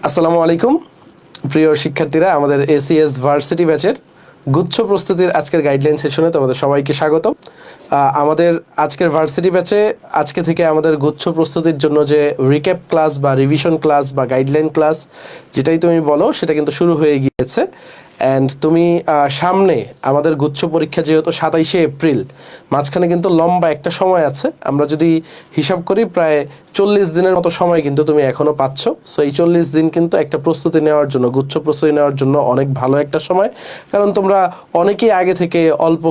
আসসালামু আলাইকুম প্রিয় শিক্ষার্থীরা, আমাদের এসিএস ভার্সিটি ব্যাচের গুচ্ছ প্রস্তুতির আজকের গাইডলাইন সেশনে তোমাদের সবাইকে স্বাগত। আমাদের আজকের ভার্সিটি ব্যাচে আজকে থেকে আমাদের গুচ্ছ প্রস্তুতির জন্য যে রিক্যাপ ক্লাস বা রিভিশন ক্লাস বা গাইডলাইন ক্লাস যেটাই তুমি বলো সেটা কিন্তু শুরু হয়ে গিয়েছে। অ্যান্ড তুমি সামনে আমাদের গুচ্ছ পরীক্ষা যেহেতু 27শে এপ্রিল, মাঝখানে কিন্তু লম্বা একটা সময় আছে। আমরা যদি হিসাব করি প্রায় 40 দিনের মতো সময় কিন্তু তুমি এখনও পাচ্ছ। সো এই 40 দিন কিন্তু একটা প্রস্তুতি নেওয়ার জন্য, গুচ্ছ প্রস্তুতি নেওয়ার জন্য অনেক ভালো একটা সময়। কারণ তোমরা অনেকেই আগে থেকে অল্প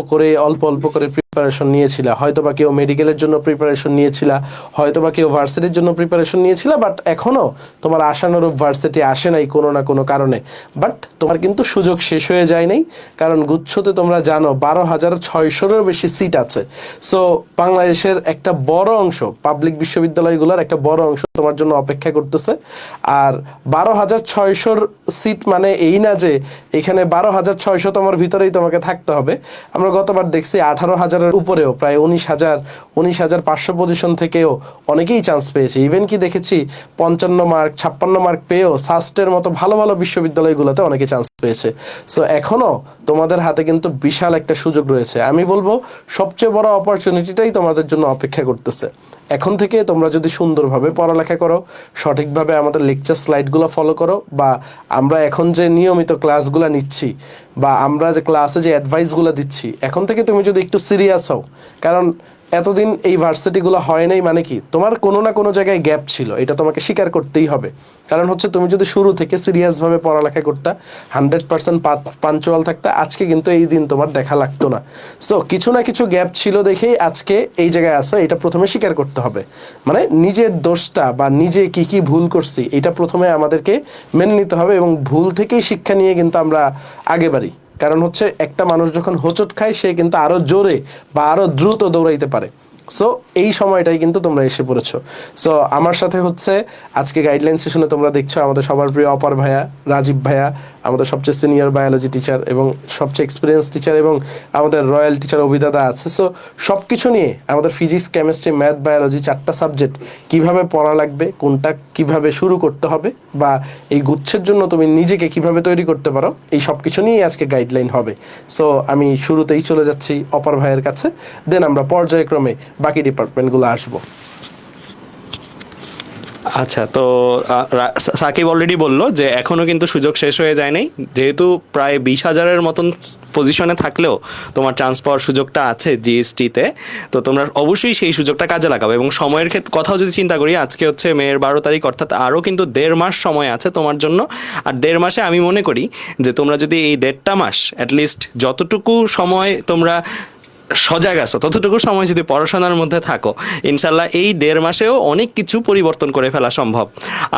অল্প করে প্রিপারেশন নিয়েছিলা। হয়তো বা কেউ মেডিকেলের জন্য প্রিপারেশন নিয়েছিলা, হয়তো বা কেউ ভার্সিটির জন্য প্রিপারেশন নিয়েছিলা, বাট এখনও তোমার আশানুরূপ ভার্সিটি আসে নাই কোনো না কোনো কারণে। বাট তোমার কিন্তু সুযোগ শেষ হয়ে যায় নাই, কারণ গুচ্ছতে তোমরা জানো 12,600-এরও বেশি সিট আছে। সো বাংলাদেশের একটা বড় অংশ, পাবলিক বিশ্ববিদ্যালয়গুলোর একটা বড় অংশ তোমার জন্য অপেক্ষা করতেছে। আর 12,600 সিট মানে এই না যে এখানে 12,600 তোমার ভিতরেই তোমাকে থাকতে হবে। আমরা গতবার দেখছি 18,000-এর উপরেও, প্রায় 19,500 পজিশন থেকেও অনেকেই চান্স পেয়েছে। ইভেন কি দেখেছি 55 মার্ক 56 মার্ক পেয়েও সাস্টের মতো ভালো ভালো বিশ্ববিদ্যালয়গুলোতে অনেকে চান্স পেয়েছে। সো এখনও তোমাদের হাতে কিন্তু বিশাল একটা সুযোগ রয়েছে। আমি বলবো সবচেয়ে বড় অপরচুনিটিটাই তোমাদের জন্য অপেক্ষা করতেছে। এখন থেকে তোমরা যদি সুন্দরভাবে পড়ালেখা করো, সঠিকভাবে আমাদের লেকচার স্লাইডগুলো ফলো করো, বা আমরা এখন যে নিয়মিত ক্লাসগুলো নিচ্ছি, বা আমরা যে ক্লাসে যে অ্যাডভাইসগুলো দিচ্ছি, এখন থেকে তুমি যদি একটু সিরিয়াস হও, কারণ এতদিন এই ভার্সিটিগুলো হয় নাই মানে কি তোমার কোনো না কোনো জায়গায় গ্যাপ ছিল, এটা তোমাকে স্বীকার করতেই হবে। কারণ হচ্ছে তুমি যদি শুরু থেকে সিরিয়াসভাবে পড়ালেখা করতা, 100% পাঞ্চুয়াল থাকতা, আজকে কিন্তু এই দিন তোমার দেখা লাগতো না। সো কিছু না কিছু গ্যাপ ছিল দেখেই আজকে এই জায়গায় আসো, এটা প্রথমে স্বীকার করতে হবে। মানে নিজের দোষটা বা নিজে কি কি ভুল করছি এটা প্রথমে আমাদেরকে মেনে নিতে হবে, এবং ভুল থেকেই শিক্ষা নিয়ে কিন্তু আমরা আগে বাড়ি। কারণ হচ্ছে একটা মানুষ যখন হোঁচট খায় সে কিন্তু আরও জোরে বা আরও দ্রুত দৌড়াইতে পারে। সো এই সময়টাই কিন্তু তোমরা এসে পড়েছো। সো আমার সাথে হচ্ছে আজকে গাইডলাইন সেশনে তোমরা দেখছো আমাদের সবার প্রিয় অপর ভাইয়া, রাজীব ভাইয়া, আমাদের সবচেয়ে সিনিয়র বায়োলজি টিচার এবং সবচেয়ে এক্সপিরিয়েন্স টিচার, এবং আমাদের রয়্যাল টিচার অভিদাদা আছে। সো সব কিছু নিয়ে আমাদের ফিজিক্স, কেমিস্ট্রি, ম্যাথ, বায়োলজি 4টা সাবজেক্ট কীভাবে পড়া লাগবে, কোনটা কিভাবে শুরু করতে হবে, বা এই গুচ্ছের জন্য তুমি নিজেকে কিভাবে তৈরি করতে পারো, এই সব কিছু নিয়েই আজকে গাইডলাইন হবে। সো আমি শুরুতেই চলে যাচ্ছি অপর ভাইয়ের কাছে, দেন আমরা পর্যায়ক্রমে বাকি ডিপার্টমেন্টগুলো আসবো। আচ্ছা, তো সাকিব অলরেডি বলল যে এখনও কিন্তু সুযোগ শেষ হয়ে যায় নাই। যেহেতু প্রায় 20,000-এর মতন পজিশনে থাকলেও তোমার চান্স পাওয়ার সুযোগটা আছে জিএসটিতে, তো তোমরা অবশ্যই সেই সুযোগটা কাজে লাগাবে। এবং সময়ের কথাও যদি চিন্তা করি, আজকে হচ্ছে মের 12 তারিখ, অর্থাৎ আরও কিন্তু 1.5 মাস সময় আছে তোমার জন্য। আর 1.5 মাসে আমি মনে করি যে তোমরা যদি এই 1.5টা মাস অ্যাটলিস্ট যতটুকু সময় তোমরা সজাগ আছো, ততটুকু সময় যদি পড়াশোনার মধ্যে থাকো, ইনশাল্লাহ এই 1.5 মাসেও অনেক কিছু পরিবর্তন করে ফেলা সম্ভব।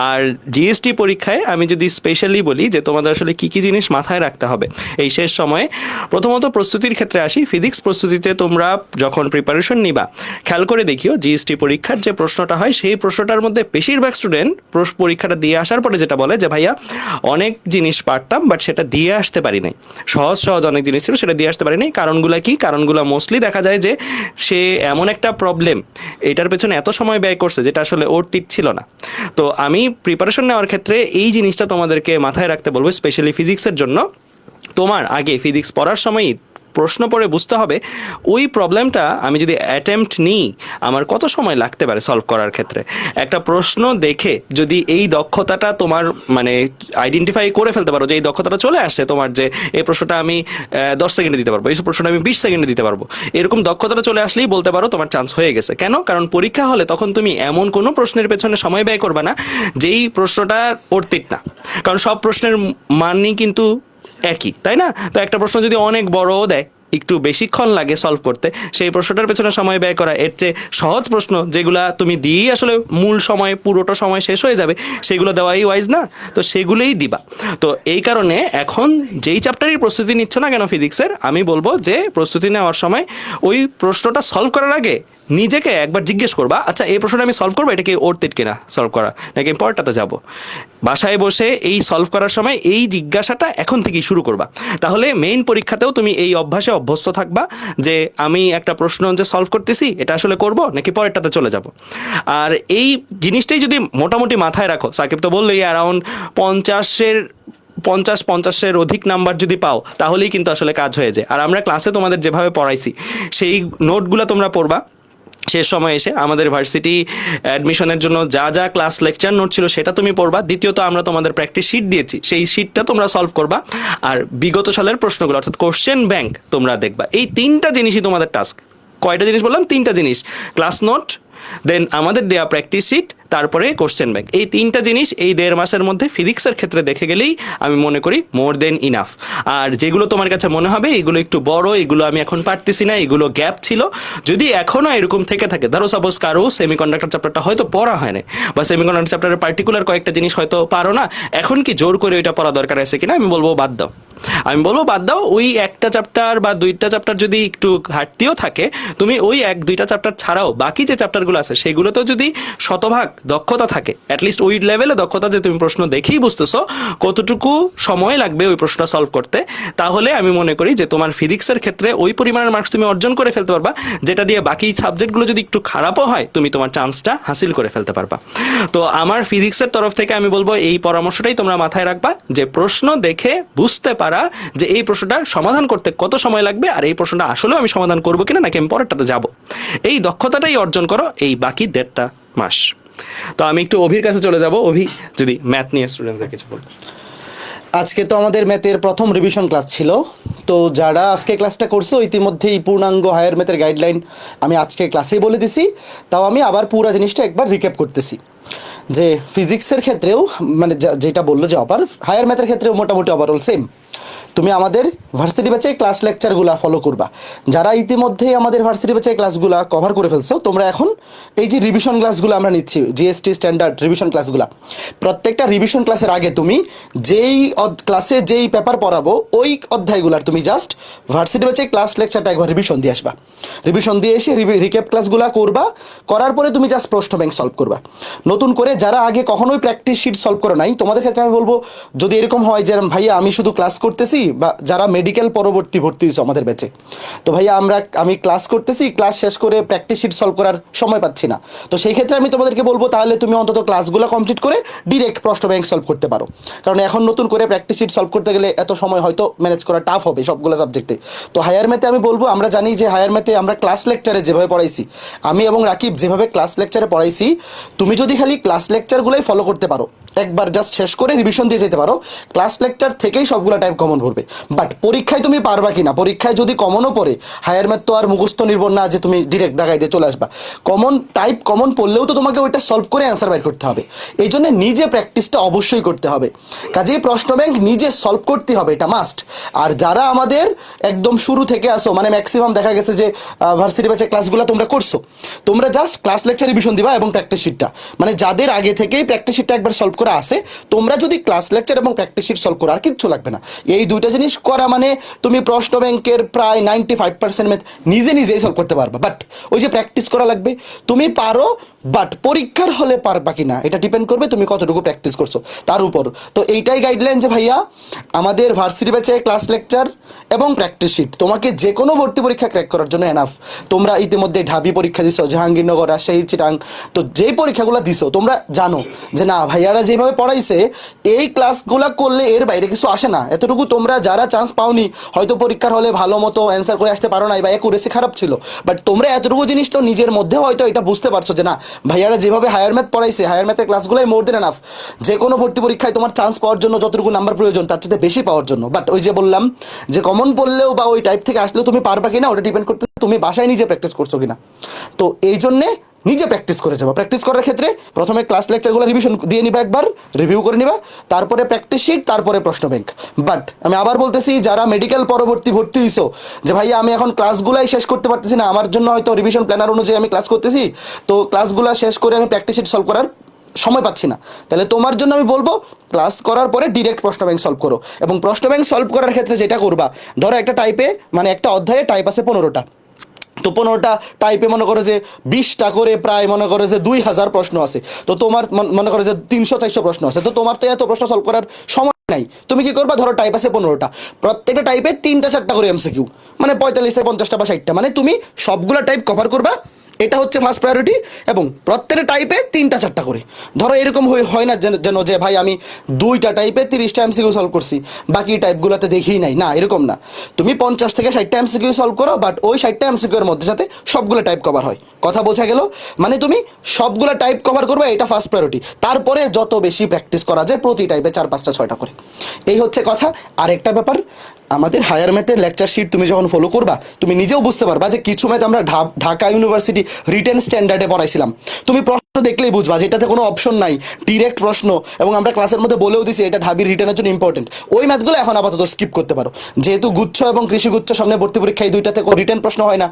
আর জিএসটি পরীক্ষায় আমি যদি স্পেশালি বলি যে তোমাদের আসলে কী কী জিনিস মাথায় রাখতে হবে এই শেষ সময়ে, প্রথমত প্রস্তুতির ক্ষেত্রে আসি। ফিজিক্স প্রস্তুতিতে তোমরা যখন প্রিপারেশন নিবা, খেয়াল করে দেখিও জিএসটি পরীক্ষার যে প্রশ্নটা হয় সেই প্রশ্নটার মধ্যে বেশিরভাগ স্টুডেন্ট পরীক্ষাটা দিয়ে আসার পরে যেটা বলে যে ভাইয়া অনেক জিনিস পারতাম বাট সেটা দিয়ে আসতে পারি নাই, সহজ অনেক জিনিস ছিল সেটা দিয়ে আসতে পারি নাই। কারণগুলো কি? কারণগুলো মোস্টলি দেখা যায় যে সে এমন একটা প্রবলেম, এটার পেছনে এত সময় ব্যয় করছে যেটা আসলে ওর টিপ ছিল না। তো আমি প্রিপারেশন নেওয়ার ক্ষেত্রে এই জিনিসটা তোমাদেরকে মাথায় রাখতে বলবো, স্পেশালি ফিজিক্সের জন্য। তোমার আগে ফিজিক্স পড়ার সময়ই প্রশ্ন পড়ে বুঝতে হবে ওই প্রবলেমটা আমি যদি অ্যাটেম্পট নিই আমার কত সময় লাগতে পারে সলভ করার ক্ষেত্রে। একটা প্রশ্ন দেখে যদি এই দক্ষতাটা তোমার মানে আইডেন্টিফাই করে ফেলতে পারো, যে এই দক্ষতাটা চলে আসে তোমার, যে এই প্রশ্নটা আমি 10 সেকেন্ডে দিতে পারবো, এই প্রশ্নটা আমি 20 সেকেন্ডে দিতে পারবো, এরকম দক্ষতাটা চলে আসলেই বলতে পারো তোমার চান্স হয়ে গেছে। কেন? কারণ পরীক্ষা হলে তখন তুমি এমন কোনো প্রশ্নের পেছনে সময় ব্যয় করবে না যেই প্রশ্নটা অর্থিক না, কারণ সব প্রশ্নের মানই কিন্তু একই, তাই না? তো একটা প্রশ্ন যদি অনেক বড়ও দেয়, একটু বেশিক্ষণ লাগে সলভ করতে, সেই প্রশ্নটার পেছনে সময় ব্যয় করা এর চেয়ে সহজ প্রশ্ন যেগুলা তুমি দিয়েই আসলে মূল সময় পুরোটা সময় শেষ হয়ে যাবে, সেগুলো দেওয়াই ওয়াইজ না, তো সেগুলোই দিবা। তো এই কারণে এখন যেই চ্যাপ্টারের প্রস্তুতি নিচ্ছ না কেন ফিজিক্সের, আমি বলবো যে প্রস্তুতি নেওয়ার সময় ওই প্রশ্নটা সলভ করার আগে নিজেকে একবার জিজ্ঞেস করবা, আচ্ছা এই প্রশ্নটা আমি সলভ করবো, এটা কি অর্থিত কিনা সলভ করা, নাকি আমি পরেরটাতে যাবো। বাসায় বসে এই সলভ করার সময় এই জিজ্ঞাসাটা এখন থেকেই শুরু করবা। তাহলে মেইন পরীক্ষাতেও তুমি এই অভ্যাসে অভ্যস্ত থাকবা যে আমি একটা প্রশ্ন যে সলভ করতেছি এটা আসলে করব নাকি পরেরটাতে চলে যাব। আর এই জিনিসটাই যদি মোটামুটি মাথায় রাখো, সাকিব তো বললোই অ্যারাউন্ড 50-50-এর অধিক নাম্বার যদি পাও তাহলেই কিন্তু আসলে কাজ হয়ে যায়। আর আমরা ক্লাসে তোমাদের যেভাবে পড়াইছি সেই নোটগুলো তোমরা পড়বা, শেষ সময় এসে আমাদের ভার্সিটি অ্যাডমিশনের জন্য যা যা ক্লাস লেকচার নোট ছিল সেটা তুমি পড়বা। দ্বিতীয়ত আমরা তোমাদের প্র্যাকটিস শিট দিয়েছি, সেই শিটটা তোমরা সলভ করবা। আর বিগত সালের প্রশ্নগুলো অর্থাৎ কোশ্চেন ব্যাংক তোমরা দেখবা। এই তিনটা জিনিসই তোমাদের টাস্ক। কয়টা জিনিস বললাম? তিনটা জিনিস, ক্লাস নোট, দেন আমাদের দেওয়া প্র্যাকটিস শিট, তারপরে কোশ্চেন ব্যাংক। এই তিনটা জিনিস এই 1.5 মাসের মধ্যে ফিজিক্সের ক্ষেত্রে দেখে গেলেই আমি মনে করি মোর দেন ইনাফ। আর যেগুলো তোমার কাছে মনে হবে এগুলো একটু বড়, এগুলো আমি এখন পারতেছি না, এগুলো গ্যাপ ছিল, যদি এখনও এরকম থেকে থাকে, ধরো সাপোজ কারো সেমিকন্ডাক্টর চ্যাপ্টারটা হয়তো পড়া হয় না, বা সেমিকন্ডাক্টর চ্যাপ্টারের পার্টিকুলার কয়েকটা জিনিস হয়তো পারো না, এখন কি জোর করে ওইটা পড়া দরকার আছে কিনা, আমি বলবো বাদ দাও। আমি বলবো বাদ দাও। ওই একটা চ্যাপ্টার বা দুইটা চ্যাপ্টার যদি একটু ঘাটতিও থাকে, তুমি ওই 1-2টা চ্যাপ্টার ছাড়াও বাকি যে চ্যাপ্টারগুলো আছে সেগুলোতেও যদি শতভাগ দক্ষতা থাকে, অ্যাটলিস্ট ওই লেভেলে দক্ষতা যে তুমি প্রশ্ন দেখেই বুঝতেছো কতটুকু সময় লাগবে ওই প্রশ্নটা সলভ করতে, তাহলে আমি মনে করি যে তোমার ফিজিক্সের ক্ষেত্রে ওই পরিমাণের মার্কস তুমি অর্জন করে ফেলতে পারবা, যেটা দিয়ে বাকি সাবজেক্টগুলো যদি একটু খারাপও হয় তুমি তোমার চান্সটা হাসিল করে ফেলতে পারবা। তো আমার ফিজিক্সের তরফ থেকে আমি বলবো এই পরামর্শটাই তোমরা মাথায় রাখবা, যে প্রশ্ন দেখে বুঝতে পারা যে এই প্রশ্নটা সমাধান করতে কত সময় লাগবে, আর এই প্রশ্নটা আসলেও আমি সমাধান করবো কিনা, নাকি আমি পরেরটাতে যাব, এই দক্ষতাটাই অর্জন করো এই বাকি 1.5 মাস। তো আমি একটু অভির কাছে চলে যাব। অভি, যদি ম্যাথ নিয়ে স্টুডেন্টদের কিছু বলবো। আজকে তো আমাদের ম্যাথের প্রথম রিভিশন ক্লাস ছিল। তো যারা আজকে ক্লাসটা করছো ইতিমধ্যেই পূর্ণাঙ্গ হায়ার ম্যাথের গাইডলাইন আমি আজকে ক্লাসেই বলে দিছি। তাও আমি আবার পুরো জিনিসটা একবার রিক্যাপ করতেছি যে ফিজিক্সের ক্ষেত্রেও মানে যেটা বললো যে হায়ার ম্যাথের ক্ষেত্রেও মোটামুটি ওভারঅল সেম। তুমি আমাদের ভার্সিটি ব্যাচে ক্লাস লেকচারগুলো ফলো করবা। যারা ইতিমধ্যেই আমাদের ভার্সিটি ব্যাচে ক্লাসগুলো কভার করে ফেলছো, তোমরা এখন এই যে রিভিশন ক্লাসগুলো আমরা নিচ্ছি, জিএসটি স্ট্যান্ডার্ড রিভিশন ক্লাসগুলো, প্রত্যেকটা রিভিশন ক্লাসের আগে তুমি যেই ক্লাসে যেই পেপার পড়াবো ওই অধ্যায়গুলোর তুমি জাস্ট ভার্সিটি ব্যাচে ক্লাস লেকচারটা একবার রিভিশন দিয়ে আসবা। রিভিশন দিয়ে এসে রিক্যাপ ক্লাসগুলো করবা, করার পরে তুমি জাস্ট প্রশ্ন ব্যাংক সলভ করবা। নতুন করে যারা আগে কখনোই প্র্যাকটিস শিট সলভ করো নাই, তোমাদের ক্ষেত্রে আমি বলবো যদি এরকম হয় যে ভাইয়া আমি শুধু ক্লাস করতেছি, বা যারা মেডিকেল পরবর্তী ভর্তি হয়েছে আমাদের ব্যাচে, তো ভাইয়া আমি ক্লাস করতেছি, ক্লাস শেষ করে প্র্যাকটিস শিট সলভ করার সময় পাচ্ছি না, তো সেই ক্ষেত্রে আমি তোমাদেরকে বলবো তাহলে তুমি অন্তত ক্লাসগুলো কমপ্লিট করে ডিরেক্ট প্রশ্ন ব্যাংক সলভ করতে পারো। কারণ এখন নতুন করে প্র্যাকটিস শিট সলভ করতে গেলে এত সময় হয়তো ম্যানেজ করা টাফ হবে সবগুলো সাবজেক্টে। তো হায়ার ম্যাথে আমি বলবো, আমরা জানি যে হায়ার ম্যাথে আমরা ক্লাস লেকচারে যেভাবে পড়াইছি, আমি এবং রাকিব যেভাবে ক্লাস লেকচারে পড়াইছি, তুমি যদি খালি ক্লাস লেকচারগুলোই ফলো করতে পারো, একবার জাস্ট শেষ করে রিভিশন দিয়ে যেতে পারো, ক্লাস লেকচার থেকেই সবগুলো টাইপ কমন পড়বে। বাট পরীক্ষায় তুমি পারবা কিনা, পরীক্ষায় যদি কমনও পড়ে, হায়ার ম্যাথ তো আর মুখস্থ নির্ভর না যে তুমি ডিরেক্ট দাগাই দিয়ে চলে আসবা, কমন পড়লেও তো তোমাকে ওইটা সলভ করে অ্যান্সার বাইর করতে হবে। এই জন্য নিজে প্র্যাকটিসটা অবশ্যই করতে হবে। কাজেই প্রশ্ন ব্যাংক নিজে সলভ করতে হবে, এটা মাস্ট। আর যারা আমাদের একদম শুরু থেকে আসো, মানে ম্যাক্সিমাম দেখা গেছে যে ভার্সিটি ব্যাচে ক্লাসগুলো তোমরা করছো, তোমরা জাস্ট ক্লাস লেকচার রিভিশন দিবা এবং প্র্যাকটিস শিটটা, মানে যাদের আগে থেকেই প্র্যাকটিস শিটটা একবার সলভ করা আছে, তোমরা যদি ক্লাস লেকচার এবং প্র্যাকটিস শিট সলভ করো আর কিচ্ছু লাগবে না। এই দুইটা জিনিস করা মানে তুমি প্রশ্ন ব্যাংকের প্রায় 95% ম্যাথ নিজেই সলভ করতে পারবা। বাট ওই যে প্র্যাকটিস করা লাগবে, তুমি পারো, বাট পরীক্ষার হলে পারবা কিনা এটা ডিপেন্ড করবে তুমি কতটুকু প্র্যাকটিস করছো তার উপর। তো এইটাই গাইডলাইন যে ভাইয়া আমাদের ভার্সিটি ব্যাচে ক্লাস লেকচার এবং প্র্যাকটিস শিট তোমাকে যে কোনো ভর্তি পরীক্ষা ক্র্যাক করার জন্য এনাফ। তোমরা ইতিমধ্যে ঢাবি পরীক্ষা দিছো, জাহাঙ্গীরনগর, রাজশাহী, চিটাং, তো যেই পরীক্ষাগুলো দিছো তোমরা জানো যে না ভাইয়ারা যেভাবে পড়াইছে এই ক্লাসগুলো করলে এর বাইরে কিছু আসে না। এতটুকু তোমরা যারা চান্স পাওনি, হয়তো পরীক্ষার হলে ভালো মতো অ্যান্সার করে আসতে পারো নাই বা অ্যাকুরেসি খারাপ ছিল, বাট তোমরা এতটুকু জিনিস তো নিজের মধ্যে হয়তো এটা বুঝতে পারছো যে না ভাইয়ারা যেভাবে হায়ার ম্যাথ পড়াইছে, হায়ার ম্যাথের ক্লাসগুলোই মোর দেন এনাফ যে কোনো ভর্তি পরীক্ষায় তোমার চান্স পাওয়ার জন্য যতটুকু নাম্বার প্রয়োজন তার চেয়ে বেশি পাওয়ার জন্য। বাট ওই যে বললাম যে কমন পড়লেও বা ওই টাইপ থেকে আসলেও তুমি পারবা কিনা ওটা ডিপেন্ড করতে তুমি বাসায় নিজে প্র্যাকটিস করছো কিনা। তো এই জন্যে নিজে প্র্যাকটিস করে যাবা। প্র্যাকটিস করার ক্ষেত্রে প্রথমে ক্লাস লেকচারগুলো রিভিশন দিয়ে নিবা, একবার রিভিউ করে নিবা, তারপরে প্র্যাকটিস শিট, তারপরে প্রশ্ন ব্যাংক। বাট আমি আবার বলতেছি, যারা মেডিকেল পরবর্তী ভর্তি হইছো যে ভাইয়া আমি এখন ক্লাসগুলাই শেষ করতে পারতেছি না, আমার জন্য হয়তো রিভিশন প্ল্যানার অনুযায়ী আমি ক্লাস করতেছি, তো ক্লাসগুলো শেষ করে আমি প্র্যাকটিস শিট সলভ করার সময় পাচ্ছি না, তাহলে তোমার জন্য আমি বলবো ক্লাস করার পরে ডিরেক্ট প্রশ্ন ব্যাংক সলভ করো। এবং প্রশ্ন ব্যাংক সলভ করার ক্ষেত্রে যেটা করবা, ধরো একটা টাইপে মানে একটা অধ্যায়ে টাইপ আছে 15টা, তো 15টা টাইপে মনে করো যে 20টা করে প্রায় মনে করো যে 2000 প্রশ্ন আছে, তো তোমার মনে করো যে 300-400 প্রশ্ন আছে, তো তোমার তো এত প্রশ্ন সলভ করার সময় নাই। তুমি কি করবা, ধরো টাইপ আছে 15টা, প্রত্যেকটা টাইপে 3টা-4টা করে এমসিকিউ, মানে 45-50টা বা 60টা, মানে তুমি সবগুলা টাইপ কভার করবা, এটা হচ্ছে ফার্স্ট প্রায়োরিটি। এবং প্রত্যেকটা টাইপে 3টা-4টা করে। ধরো এরকম হয় না যেন যে ভাই আমি 2টা টাইপে 30টা এমসিকিউ সলভ করছি, বাকি টাইপগুলোতে দেখিই নাই, না এরকম না। তুমি 50 থেকে 60টা এমসিকিউ সলভ করো, বাট ওই 60টা এমসিকিউ এর মধ্যে সাথে সবগুলো টাইপ কভার হয়। কথা বোঝা গেল? মানে তুমি সবগুলো টাইপ কভার করবে, এটা ফার্স্ট প্রায়োরিটি। তারপরে যত বেশি প্র্যাকটিস করা যায় প্রতি টাইপে 4-5টা-6টা করে, এই হচ্ছে কথা। আরেকটা ব্যাপার, আমাদের হায়ার ম্যাথের লেকচার শিট তুমি যখন ফলো করবা, তুমি নিজেও বুঝতে পারবা যে কিছু ম্যাথ আমরা ঢাকা ইউনিভার্সিটি রিটেন স্ট্যান্ডার্ডে পড়াইছিলাম, তুমি প্রশ্ন দেখলেই বুঝবা যেটাতে কোনো অপশন নাই, ডিরেক্ট প্রশ্ন, এবং আমরা ক্লাসের মধ্যে বলেও দিছি এটা ঢাবির রিটেনের জন্য ইম্পর্টেন্ট। ওই ম্যাথগুলো এখন আপাতত স্কিপ করতে পারো, যেহেতু গুচ্ছ এবং কৃষি গুচ্ছ সামনে ভর্তি পরীক্ষা, এই দুইটাতে কোনো রিটেন প্রশ্ন হয় না।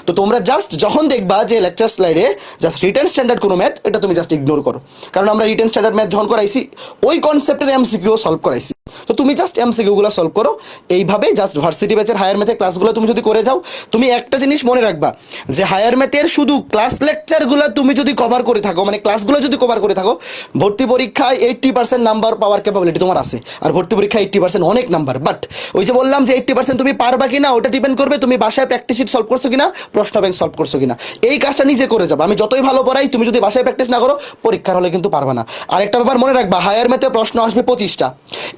তো তোমরা জাস্ট যখন দেখবা যে লেকচার স্লাইডে জাস্ট রিটেন স্ট্যান্ডার্ড কোনো ম্যাথ, এটা তুমি জাস্ট ইগনোর করো, কারণ আমরা রিটেন স্ট্যান্ডার্ড ম্যাথ যখন করাইছি ওই কনসেপ্টের এমসিকিউ সলভ করাইছি। তো তুমি জাস্ট এমসিকিউগুলো সলভ করো, এইভাবে জাস্ট ভার্সিটি ব্যাচের হায়ার ম্যাথের ক্লাসগুলো তুমি যদি করে যাও, তুমি একটা জিনিস মনে রাখবা যে হায়ার ম্যাথের শুধু ক্লাস লেকচারগুলো তুমি যদি কভার করে থাকো, মানে ক্লাসগুলো যদি কভার করে থাকো, ভর্তি পরীক্ষায় 80% নাম্বার পাওয়ার ক্যাপাবিলিটি তোমার আছে। আর ভর্তি পরীক্ষায় 80% অনেক নাম্বার, বাট ওই যে বললাম যে 80% তুমি পারবা কিনা ওটা ডিপেন্ড করবে তুমি বাসায় প্র্যাকটিস শিট সলভ করছো কিনা, প্রশ্ন ব্যাংক সলভ করছো কিনা। এই কাজটা নিজে করে যাবো, আমি যতই ভালো পড়াই, তুমি যদি বাসায় প্র্যাকটিস না করো পরীক্ষার হলে কিন্তু পারবা না। আরেকটা ব্যাপার মনে রাখবা, হায়ার ম্যাথে প্রশ্ন আসবে 25টা,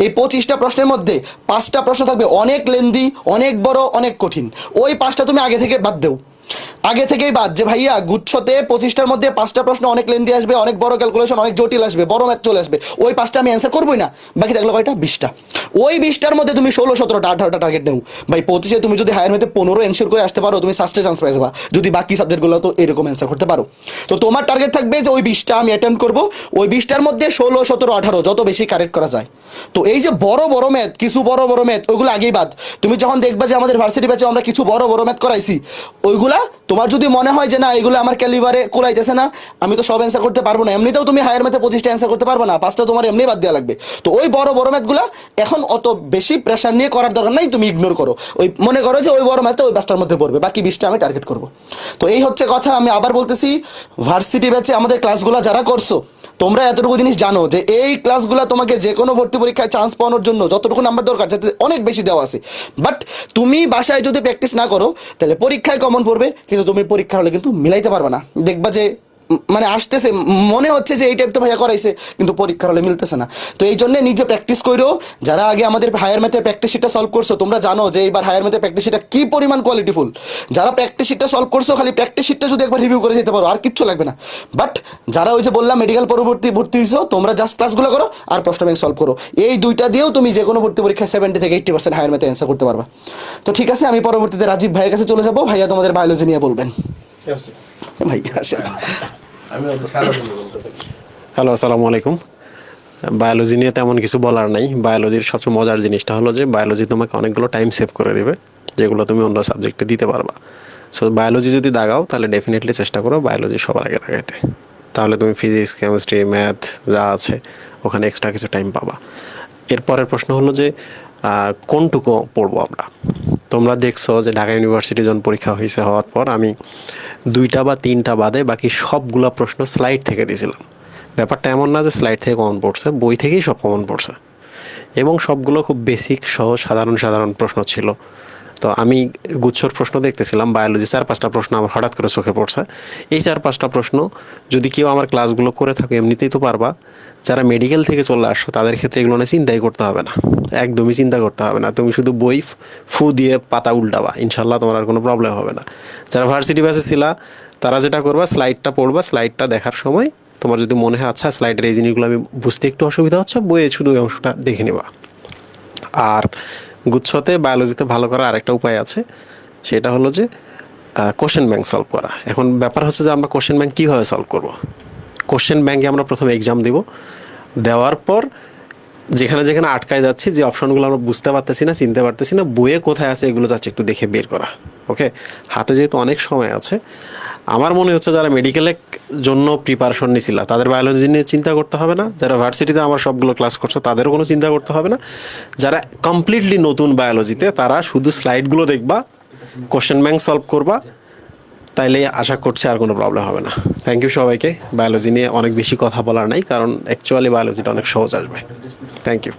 এই 25টা প্রশ্নের মধ্যে 5টা প্রশ্ন থাকবে অনেক লেন্দি, অনেক বড়, অনেক কঠিন। ওই 5টা তুমি আগে থেকে বাদ দেও, আগে থেকেই বাদ, যে ভাইয়া গুচ্ছতে 25টার মধ্যে 5টা প্রশ্ন অনেক লেন্দি আসবে, অনেক বড় ক্যালকুলেশন, অনেক জটিল আসবে, বড় ম্যাথ চলে আসবে, ওই 5টা আমি অ্যান্সার করবোই না। বাকি থাকলো কয়টা, 20টা। ওই 20টার মধ্যে তুমি 16-17-18টা টার্গেট নেও ভাই। 25-এ তুমি যদি হায়ার ম্যাথে 15 এনশিওর করে আসতে পারো, তুমি সাস্টে চান্স পাই যাবা, যদি বাকি সাবজেক্টগুলো তো এরকম অ্যান্সার করতে পারো। তো তোমার টার্গেট থাকবে যে ওই 20টা আমি অ্যাটেম্প করবো, ওই 20টার মধ্যে 16-17-18 যত বেশি কারেক্ট করা যায়। তো এই যে বড় বড় ম্যাথ, কিছু বড় বড় ম্যাথ, ওইগুলো আগেই বাদ। তুমি যখন দেখবা যে আমাদের ভার্সিটি ব্যাচে আমরা কিছু বড় বড় ম্যাথ করাইছি, ওইগুলা তোমার যদি মনে হয় যে না এগুলো আমার ক্যালিবারে কোলাইতেছে না, আমি তো সব অ্যান্সার করতে পারবো না, এমনিতেও তুমি হায়ার ম্যাথে 25টা অ্যান্সার করতে পারবে না, 5টা তোমার এমনি বাদ দেওয়া লাগবে। তো ওই বড় বড় ম্যাথগুলো এখন অত বেশি প্রেশার নিয়ে করার দরকার নাই, তুমি ইগনোর করো। ওই মনে করো যে ওই বড় ম্যাথটা ওই 5টার মধ্যে পড়বে, বাকি 20টা আমি টার্গেট করবো। তো এই হচ্ছে কথা। আমি আবার বলতেছি, ভার্সিটি ব্যাচে আমাদের ক্লাসগুলো যারা করছো, তোমরা এতটুকু জিনিস জানো যে এই ক্লাসগুলো তোমাকে যে কোনো ভর্তি পরীক্ষায় চান্স পাওয়ানোর জন্য যতটুকু নাম্বার দরকার যাতে অনেক বেশি দেওয়া আছে। বাট তুমি বাসায় যদি প্র্যাকটিস না করো, তাহলে পরীক্ষায় কমন পড়বে, কিন্তু তুমি পরীক্ষা হলে কিন্তু মিলাইতে পারবে না। দেখবা যে মানে আসতেছে, মনে হচ্ছে যে এই টাইপ তো ভাইয়া করাইছে, কিন্তু পরীক্ষার হলে মিলতেছে না। তো এই জন্য নিজে প্র্যাকটিস করো। যারা আগে আমাদের হায়ার ম্যাথের প্র্যাকটিস শিটটা সলভ করছো, তোমরা জানো যে এইবার হায়ার ম্যাথের প্র্যাকটিস শিটটা কি পরিমাণ কোয়ালিটিফুল। যারা প্র্যাকটিস শিটটা সলভ করছো, খালি প্র্যাকটিস শিটটা যদি একবার রিভিউ করে যেতে পারো, আর কিচ্ছু লাগবে না। বাট যারা ওই যে বললাম মেডিকেল পরবর্তী ভর্তি হয়েছো, তোমরা জাস্ট ক্লাসগুলো করো আর প্রশ্ন ব্যাংক সলভ করো। এই দুইটা দিয়েও তুমি যে কোনো ভর্তি পরীক্ষায় 70-80% হায়ার ম্যাথে অ্যান্সার করতে পারবা। তো ঠিক আছে, আমি পরবর্তীতে রাজীব ভাইয়ের কাছে চলে যাবো। ভাইয়া তোমাদের বায়োলজি নিয়ে বলবেন। ভাই আসেন। হ্যালো, আসসালামু আলাইকুম। বায়োলজি নিয়ে তেমন কিছু বলার নাই। বায়োলজির সবচেয়ে মজার জিনিসটা হলো যে বায়োলজি তোমাকে অনেকগুলো টাইম সেভ করে দেবে, যেগুলো তুমি অন্য সাবজেক্টে দিতে পারবা। সো বায়োলজি যদি দাগাও, তাহলে ডেফিনেটলি চেষ্টা করো বায়োলজি সবার আগে দাগাইতে, তাহলে তুমি ফিজিক্স, কেমিস্ট্রি, ম্যাথ যা আছে ওখানে এক্সট্রা কিছু টাইম পাবা। এরপরের প্রশ্ন হলো যে কোনটুকু পড়বো আমরা। তোমরা দেখছো যে ঢাকা ইউনিভার্সিটি যখন পরীক্ষা হওয়ার পর আমি 2টা বা 3টা বাদে বাকি সবগুলা প্রশ্ন স্লাইড থেকে দিয়েছিলাম। ব্যাপারটা এমন না যে স্লাইড থেকে কমন পড়ছে, বই থেকেই সব কমন পড়ছে, এবং সবগুলো খুব বেসিক সহজ সাধারণ প্রশ্ন ছিল। তো আমি গুচ্ছর প্রশ্ন দেখতেছিলাম, বায়োলজি 4-5টা প্রশ্ন আমার হঠাৎ করে চোখে পড়ছে। এই 4-5টা প্রশ্ন যদি কেউ আমার ক্লাসগুলো করে থাকে এমনিতেই তো পারবা। যারা মেডিকেল থেকে চলে আসছো তাদের ক্ষেত্রে এগুলো নিয়ে চিন্তাই করতে হবে না, একদমই চিন্তা করতে হবে না। তুমি শুধু বই ফু দিয়ে পাতা উল্টাবা, ইনশাল্লাহ তোমার আর কোনো প্রবলেম হবে না। যারা ভার্সিটি ব্যাচে ছিলা তারা যেটা করবা, স্লাইডটা পড়বা, স্লাইডটা দেখার সময় তোমার যদি মনে হয় আচ্ছা স্লাইডের এই জিনিসগুলো আমি বুঝতে একটু অসুবিধা হচ্ছে, বইয়ে শুধু ওই অংশটা দেখে নেবা। আর গুচ্ছতে বায়োলজিতে ভালো করার আরেকটা উপায় আছে, সেটা হলো যে কোশ্চেন ব্যাংক সলভ করা। এখন ব্যাপার হচ্ছে যে আমরা কোশ্চেন ব্যাংক কীভাবে সলভ করব। কোশ্চেন ব্যাংকে আমরা প্রথমে এক্সাম দেব, দেওয়ার পর যেখানে যেখানে আটকায় যাচ্ছি, যে অপশনগুলো আমরা বুঝতে পারতেছি না, চিনতে পারতেছি না, বইয়ে কোথায় আছে এগুলো যাচ্ছে একটু দেখে বের করা। ওকে, হাতে যেহেতু অনেক সময় আছে, আমার মনে হচ্ছে যারা মেডিকেলের জন্য প্রিপারেশন নিয়েছিল তাদের বায়োলজি নিয়ে চিন্তা করতে হবে না। যারা ভার্সিটিতে আমার সবগুলো ক্লাস করছো তাদেরও কোনো চিন্তা করতে হবে না। যারা কমপ্লিটলি নতুন বায়োলজিতে, তারা শুধু স্লাইডগুলো দেখবা, কোশ্চেন ব্যাংক সলভ করবা, তাইলে আশা করছি আর কোনো প্রবলেম হবে না। থ্যাংক ইউ সবাইকে। বায়োলজি নিয়ে অনেক বেশি কথা বলার নাই, কারণ অ্যাকচুয়ালি বায়োলজিটা অনেক সহজ আসবে। Thank you.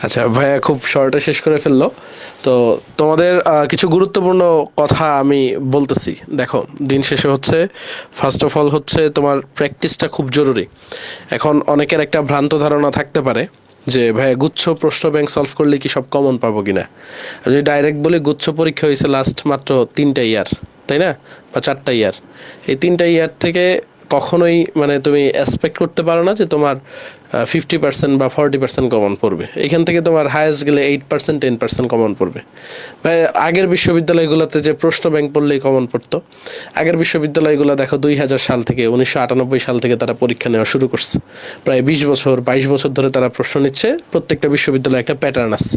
আচ্ছা ভাইয়া খুব শর্টে শেষ করে ফেললো। তো তোমাদের কিছু গুরুত্বপূর্ণ কথা আমি বলতেছি। দেখো, দিন শেষে হচ্ছে ফার্স্ট অফ অল হচ্ছে তোমার প্র্যাকটিসটা খুব জরুরি। এখন অনেকের একটা ভ্রান্ত ধারণা থাকতে পারে যে ভাইয়া গুচ্ছ প্রশ্ন ব্যাংক সলভ করলে কি সব কমন পাবো কিনা। যদি ডাইরেক্ট বলি, গুচ্ছ পরীক্ষা হয়েছে লাস্ট মাত্র 3টা ইয়ার, তাই না, বা 4টা ইয়ার। এই 3টা ইয়ার থেকে কখনোই মানে তুমি এক্সপেক্ট করতে পারো না যে তোমার 50% বা 40% কমন পড়বে। এখান থেকে তোমার হায়েস্ট গেলে 8% 10% কমন পড়বে। ভাই আগের বিশ্ববিদ্যালয়গুলোতে যে প্রশ্ন ব্যাংক পড়লেই কমন পড়তো, আগের বিশ্ববিদ্যালয়গুলো দেখো 2000 সাল থেকে 1998 সাল থেকে তারা পরীক্ষা নেওয়া শুরু করছে। প্রায় 20 বছর 22 বছর ধরে তারা প্রশ্ন নিচ্ছে। প্রত্যেকটা বিশ্ববিদ্যালয়ে একটা প্যাটার্ন আছে।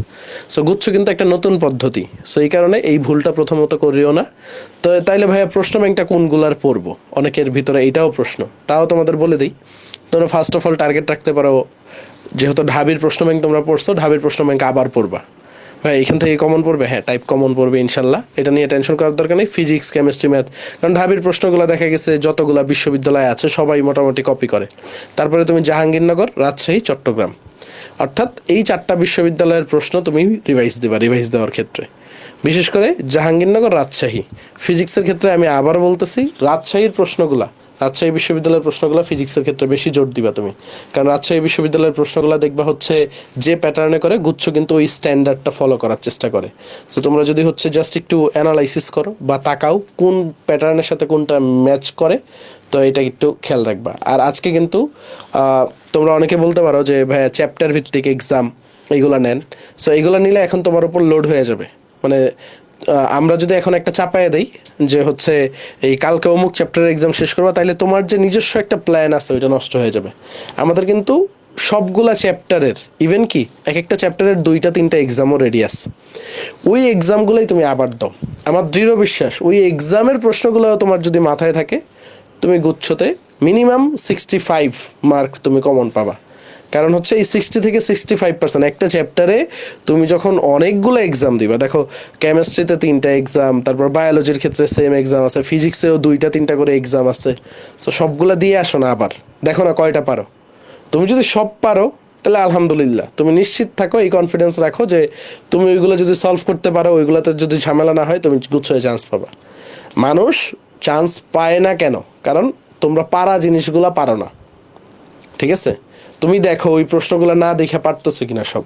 সো গুচ্ছ কিন্তু একটা নতুন পদ্ধতি। সো এই কারণে এই ভুলটা প্রথমত করিও না। তো তাইলে ভাইয়া প্রশ্ন ব্যাংকটা কোনগুলার পড়বো, অনেকের ভিতরে এটাও প্রশ্ন। তাও তোমাদের বলে দিই, তোমরা ফার্স্ট অফ অল টার্গেট রাখতে পারো, যেহেতু ঢাবির প্রশ্ন ব্যাংক তোমরা পড়ছো, ঢাবির প্রশ্ন ব্যাংক আবার পড়বা। ভাই এখান থেকে কমন পড়বে, হ্যাঁ টাইপ কমন পড়বে ইনশাল্লাহ, এটা নিয়ে টেনশন করার দরকার নেই। ফিজিক্স, কেমিস্ট্রি, ম্যাথ, কারণ ঢাবির প্রশ্নগুলো দেখা গেছে যতগুলা বিশ্ববিদ্যালয় আছে সবাই মোটামুটি কপি করে। তারপরে তুমি জাহাঙ্গীরনগর, রাজশাহী, চট্টগ্রাম, অর্থাৎ এই 4টা বিশ্ববিদ্যালয়ের প্রশ্ন তুমি রিভাইজ দেওয়ার ক্ষেত্রে বিশেষ করে জাহাঙ্গীরনগর, রাজশাহী। ফিজিক্সের ক্ষেত্রে আমি আবার বলতেছি, রাজশাহী বিশ্ববিদ্যালয়ের প্রশ্নগুলো ফিজিক্সের ক্ষেত্রে বেশি জোর দিবা তুমি, কারণ রাজশাহী বিশ্ববিদ্যালয়ের প্রশ্নগুলো দেখবা হচ্ছে যে প্যাটার্নে করে গুচ্ছ কিন্তু ওই স্ট্যান্ডার্ডটা ফলো করার চেষ্টা করে। সো তোমরা যদি হচ্ছে জাস্ট একটু অ্যানালাইসিস করো বা তাকাও কোন প্যাটার্নের সাথে কোনটা ম্যাচ করে, তো এটা একটু খেয়াল রাখবা। আর আজকে কিন্তু তোমরা অনেকে বলতে পারো যে ভাইয়া চ্যাপ্টার ভিত্তিক এক্সাম এইগুলো নেন। সো এইগুলো নিলে এখন তোমার উপর লোড হয়ে যাবে। মানে আমরা যদি এখন একটা চাপায় দেই যে হচ্ছে এই কালকে অমুক চ্যাপ্টারের এক্সাম শেষ করবা, তাইলে তোমার যে নিজস্ব একটা প্ল্যান আছে ওইটা নষ্ট হয়ে যাবে। আমাদের কিন্তু সবগুলা চ্যাপ্টারের, ইভেন কি এক একটা চ্যাপ্টারের 2টা 3টা এক্সামও রেডি আছে। ওই এক্সামগুলোই তুমি আবার দাও। আমার দৃঢ় বিশ্বাস ওই এক্সামের প্রশ্নগুলো তোমার যদি মাথায় থাকে, তুমি গুচ্ছতে মিনিমাম 65 মার্ক তুমি কমন পাবা। কারণ হচ্ছে এই 60 থেকে 65% একটা চ্যাপ্টারে তুমি যখন অনেকগুলো এক্সাম দিবা, দেখো কেমিস্ট্রিতে 3টা এক্সাম, তারপর বায়োলজির ক্ষেত্রে সেম এক্সাম আছে, ফিজিক্সেও 2টা 3টা করে এক্সাম আছে। সো সবগুলা দিয়ে আসো না, আবার দেখো না কয়টা পারো। তুমি যদি সব পারো তাহলে আলহামদুলিল্লাহ, তুমি নিশ্চিত থাকো, এই কনফিডেন্স রাখো যে তুমি ওইগুলো যদি সলভ করতে পারো, ওইগুলোতে যদি ঝামেলা না হয়, তুমি গুচ্ছয়ে চান্স পাবা। মানুষ চান্স পায় না কেন? কারণ তোমরা পারা জিনিসগুলো পারো না। ঠিক আছে, তুমি দেখো ওই প্রশ্নগুলো না দেখে পারতেছো কিনা সব,